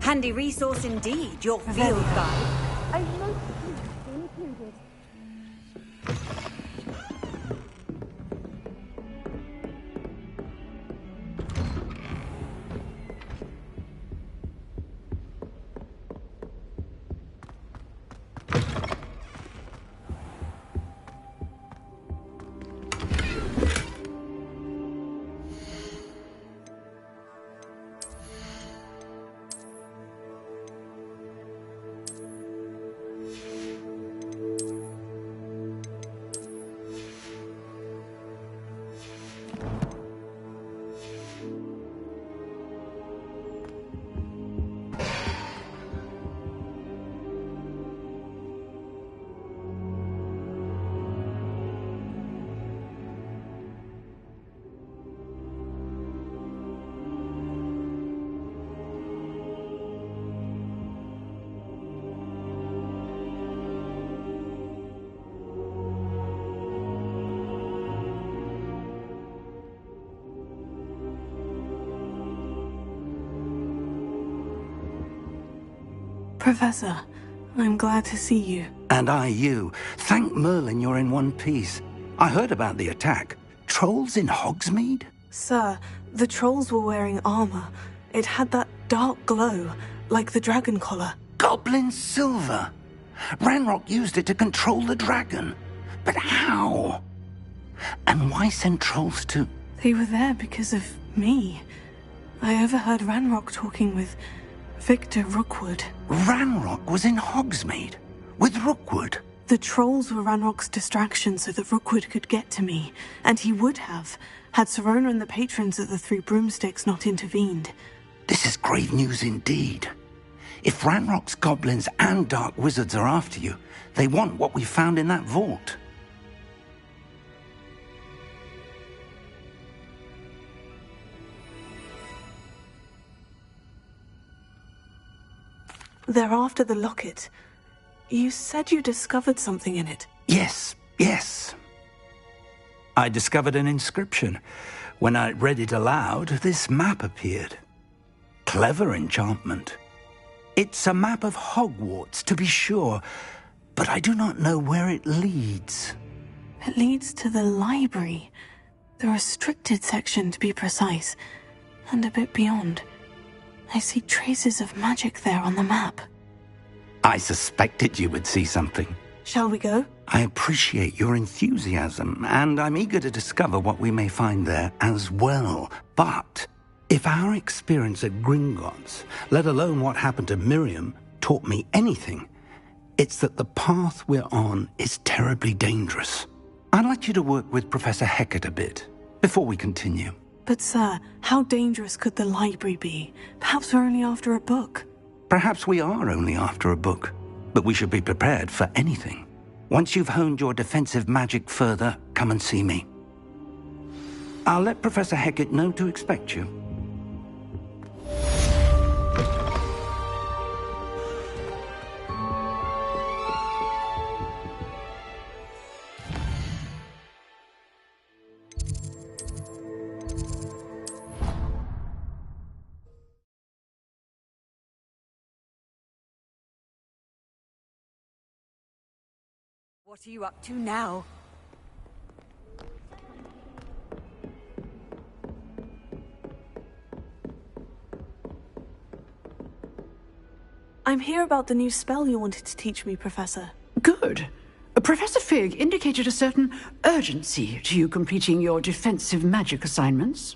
Handy resource indeed, your field guide. I most included. Professor, I'm glad to see you. And I you. Thank Merlin you're in one piece. I heard about the attack. Trolls in Hogsmeade? Sir, the trolls were wearing armor. It had that dark glow, like the dragon collar. Goblin silver. Ranrock used it to control the dragon. But how? And why send trolls to... They were there because of me. I overheard Ranrock talking with Victor Rookwood. Ranrock was in Hogsmeade with Rookwood? The trolls were Ranrock's distraction so that Rookwood could get to me, and he would have, had Sirona and the patrons at the Three Broomsticks not intervened. This is grave news indeed. If Ranrock's goblins and dark wizards are after you, they want what we found in that vault. They're after the locket. You said you discovered something in it. Yes. I discovered an inscription. When I read it aloud, this map appeared. Clever enchantment. It's a map of Hogwarts, to be sure, but I do not know where it leads. It leads to the library. The restricted section, to be precise, and a bit beyond. I see traces of magic there on the map. I suspected you would see something. Shall we go? I appreciate your enthusiasm, and I'm eager to discover what we may find there as well. But if our experience at Gringotts, let alone what happened to Miriam, taught me anything, it's that the path we're on is terribly dangerous. I'd like you to work with Professor Hecat a bit before we continue. But sir, how dangerous could the library be? Perhaps we're only after a book. Perhaps we are only after a book, but we should be prepared for anything. Once you've honed your defensive magic further, come and see me. I'll let Professor Hecat know to expect you. What are you up to now? I'm here about the new spell you wanted to teach me, Professor. Good. Professor Fig indicated a certain urgency to you completing your defensive magic assignments.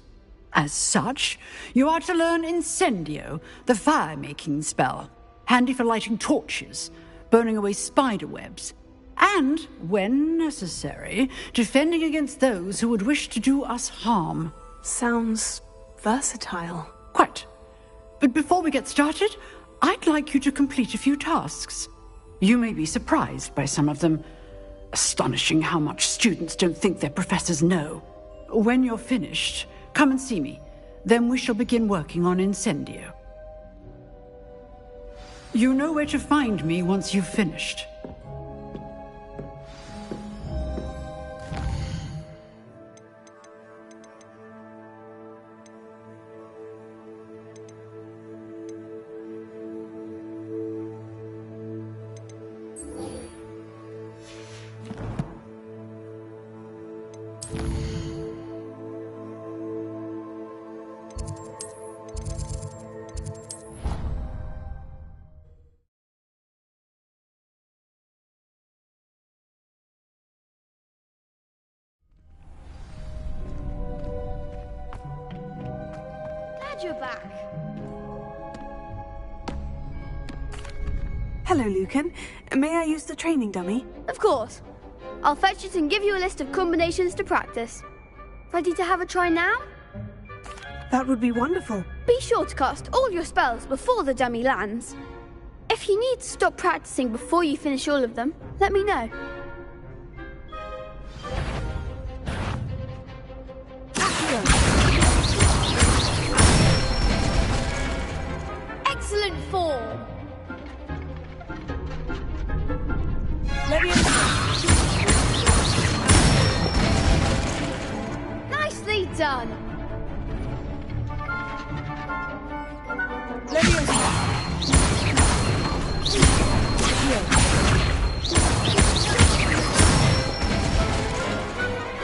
As such, you are to learn Incendio, the fire-making spell, handy for lighting torches, burning away spider webs, and, when necessary, defending against those who would wish to do us harm. Sounds versatile. Quite. But before we get started, I'd like you to complete a few tasks. You may be surprised by some of them. Astonishing how much students don't think their professors know. When you're finished, come and see me. Then we shall begin working on Incendio. You know where to find me once you've finished. You're back. Hello, Lucan. May I use the training dummy? Of course. I'll fetch it and give you a list of combinations to practice. Ready to have a try now? That would be wonderful. Be sure to cast all your spells before the dummy lands. If you need to stop practicing before you finish all of them, let me know. Excellent form. Nicely done.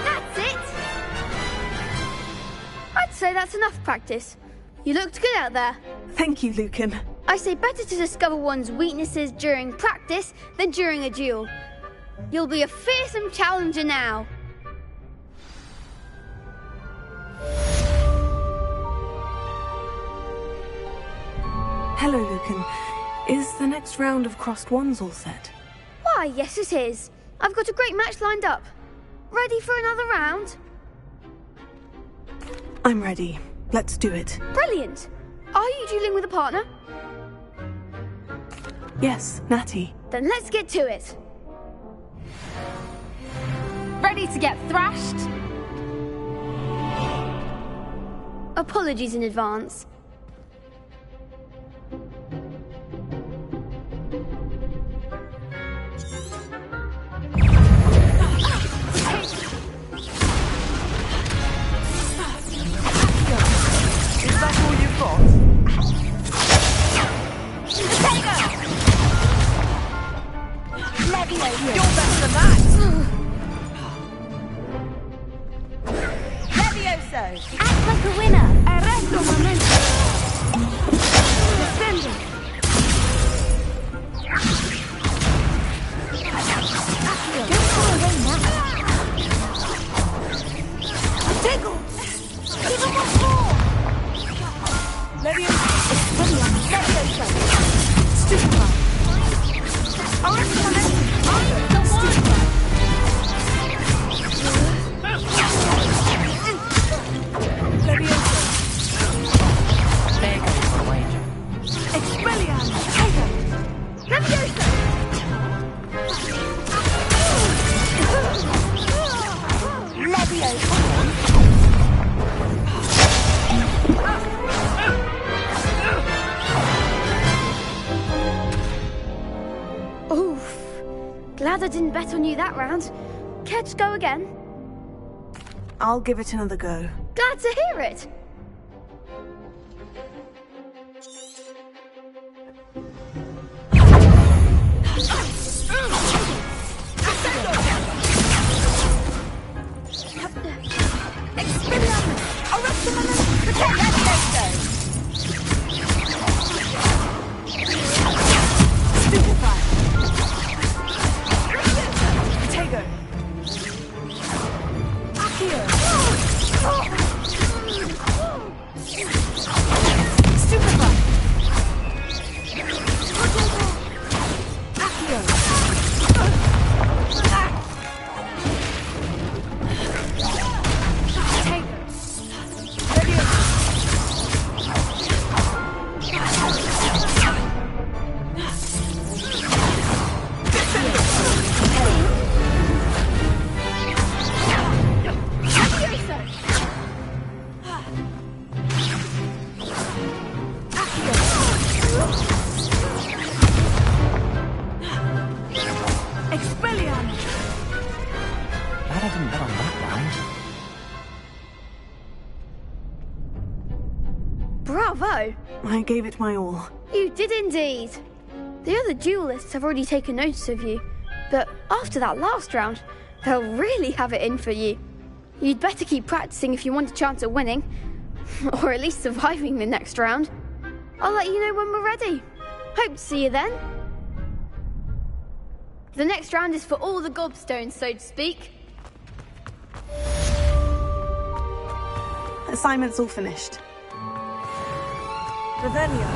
That's it. I'd say that's enough practice. You looked good out there. Thank you, Lucan. I say better to discover one's weaknesses during practice than during a duel. You'll be a fearsome challenger now. Hello, Lucan. Is the next round of crossed wands all set? Why, Why, yes it is. I've got a great match lined up. Ready for another round? I'm ready. Let's do it. Brilliant! Are you dueling with a partner? Yes, Natty. Then let's get to it. Ready to get thrashed? Apologies in advance. Is that all you've got? Levioso! You're better than that! Levioso! Act like a winner. Arresto momento. Descending. Don't go away now. Tickle. Give him one more. Levioso! Levioso! Stupefy! Arresto momento! I'm the one! Levioso! There goes the wager. Expelliarmus! Tiger! Levioso. Levioso! Oof. Glad I didn't bet on you that round. Care to go again? I'll give it another go. Glad to hear it. Expelliarmus! Arresto momento! Levioso! Stupefy! Tego! Accio! Stupefy! Accio! Expelliarmus! Glad I didn't bet on that round. Bravo! I gave it my all. You did indeed. The other duelists have already taken notice of you, but after that last round, they'll really have it in for you. You'd better keep practicing if you want a chance at winning, or at least surviving the next round. I'll let you know when we're ready. Hope to see you then. The next round is for all the gobstones, so to speak. Assignment's all finished. Revelio.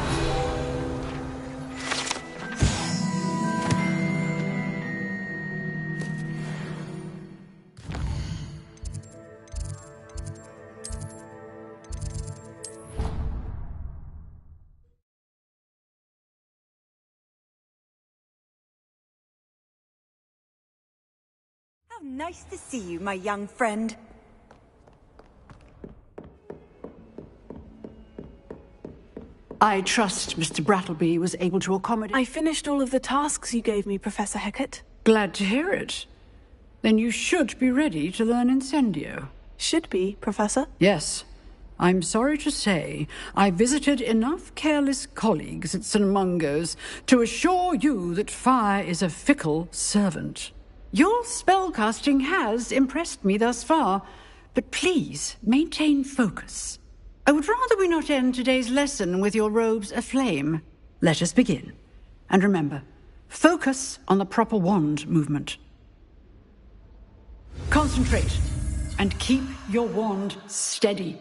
How nice to see you, my young friend. I trust Mr. Brattleby was able to accommodate... I finished all of the tasks you gave me, Professor Hecat. Glad to hear it. Then you should be ready to learn Incendio. Should be, Professor. Yes. I'm sorry to say I visited enough careless colleagues at St. Mungo's to assure you that fire is a fickle servant. Your spellcasting has impressed me thus far, but please maintain focus. I would rather we not end today's lesson with your robes aflame. Let us begin. And remember, focus on the proper wand movement. Concentrate and keep your wand steady.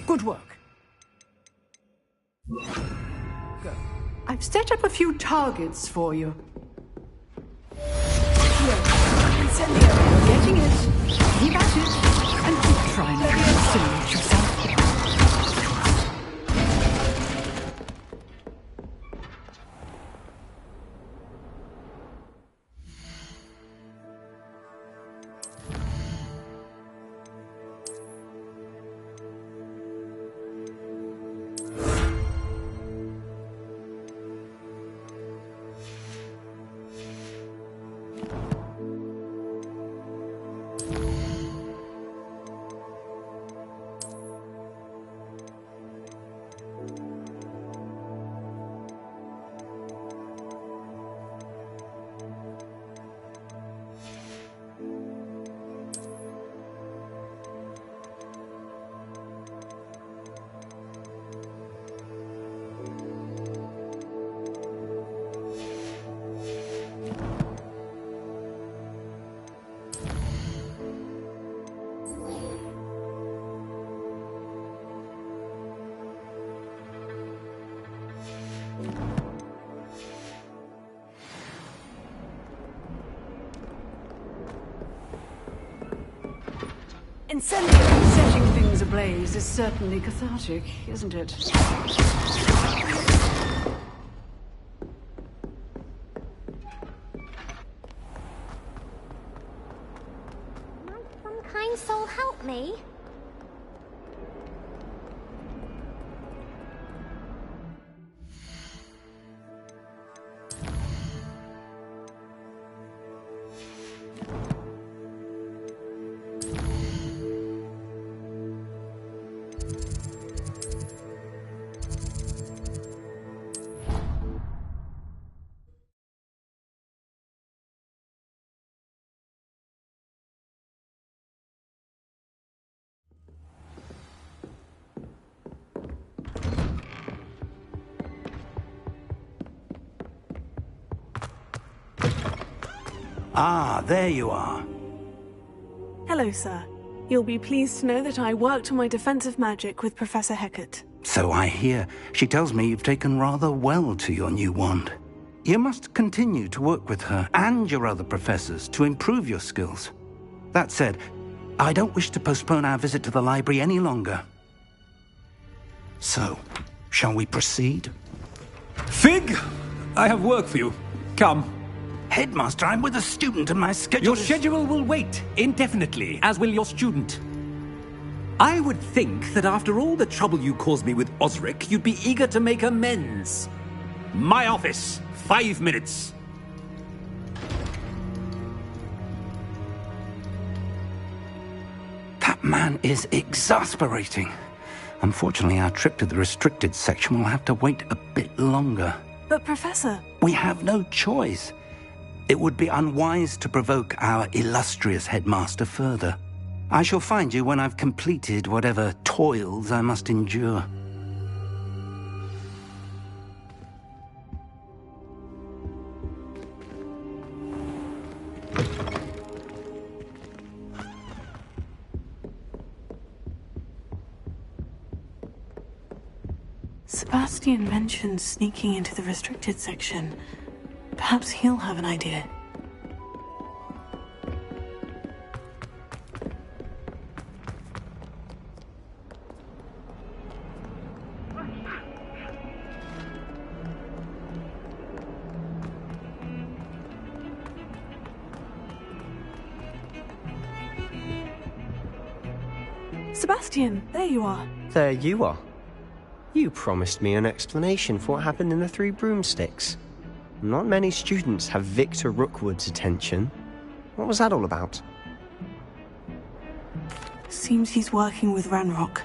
Good work. Go. I've set up a few targets for you. Here, incendio. You're getting it. Keep at it. And keep trying to incinerate yourself. Incendio! Setting things ablaze is certainly cathartic, isn't it? Might some kind soul help me? Ah, there you are. Hello, sir. You'll be pleased to know that I worked on my defensive magic with Professor Hecat. So I hear. She tells me you've taken rather well to your new wand. You must continue to work with her and your other professors to improve your skills. That said, I don't wish to postpone our visit to the library any longer. So, shall we proceed? Fig! I have work for you. Come. Headmaster, I'm with a student and my schedule Your schedule will wait indefinitely, as will your student. I would think that after all the trouble you caused me with Osric, you'd be eager to make amends. My office, 5 minutes. That man is exasperating. Unfortunately, our trip to the restricted section will have to wait a bit longer. But, Professor... We have no choice. It would be unwise to provoke our illustrious headmaster further. I shall find you when I've completed whatever toils I must endure. Sebastian mentioned sneaking into the restricted section. Perhaps he'll have an idea. Sebastian, there you are. There you are. You promised me an explanation for what happened in the Three Broomsticks. Not many students have Victor Rookwood's attention. What was that all about? Seems he's working with Ranrock.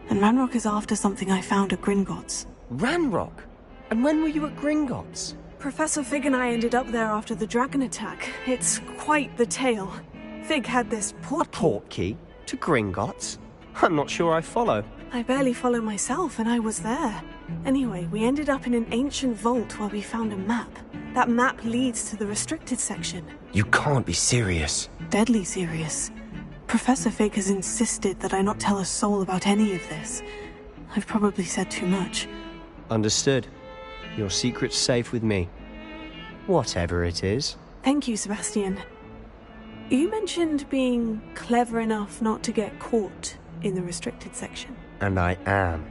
And Ranrock is after something I found at Gringotts. Ranrock? And when were you at Gringotts? Professor Fig and I ended up there after the dragon attack. It's quite the tale. Fig had this portkey. A portkey? To Gringotts? I'm not sure I follow. I barely follow myself, and I was there. Anyway, we ended up in an ancient vault where we found a map. That map leads to the restricted section. You can't be serious. Deadly serious. Professor Fig has insisted that I not tell a soul about any of this. I've probably said too much. Understood. Your secret's safe with me. Whatever it is. Thank you, Sebastian. You mentioned being clever enough not to get caught in the restricted section. And I am.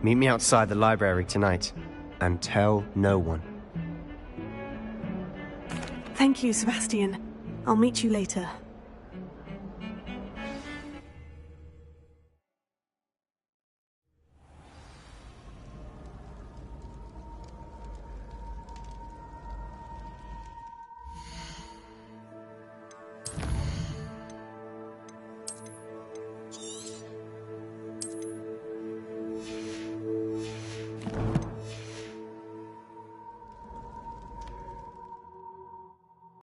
Meet me outside the library tonight, and tell no one. Thank you, Sebastian. I'll meet you later.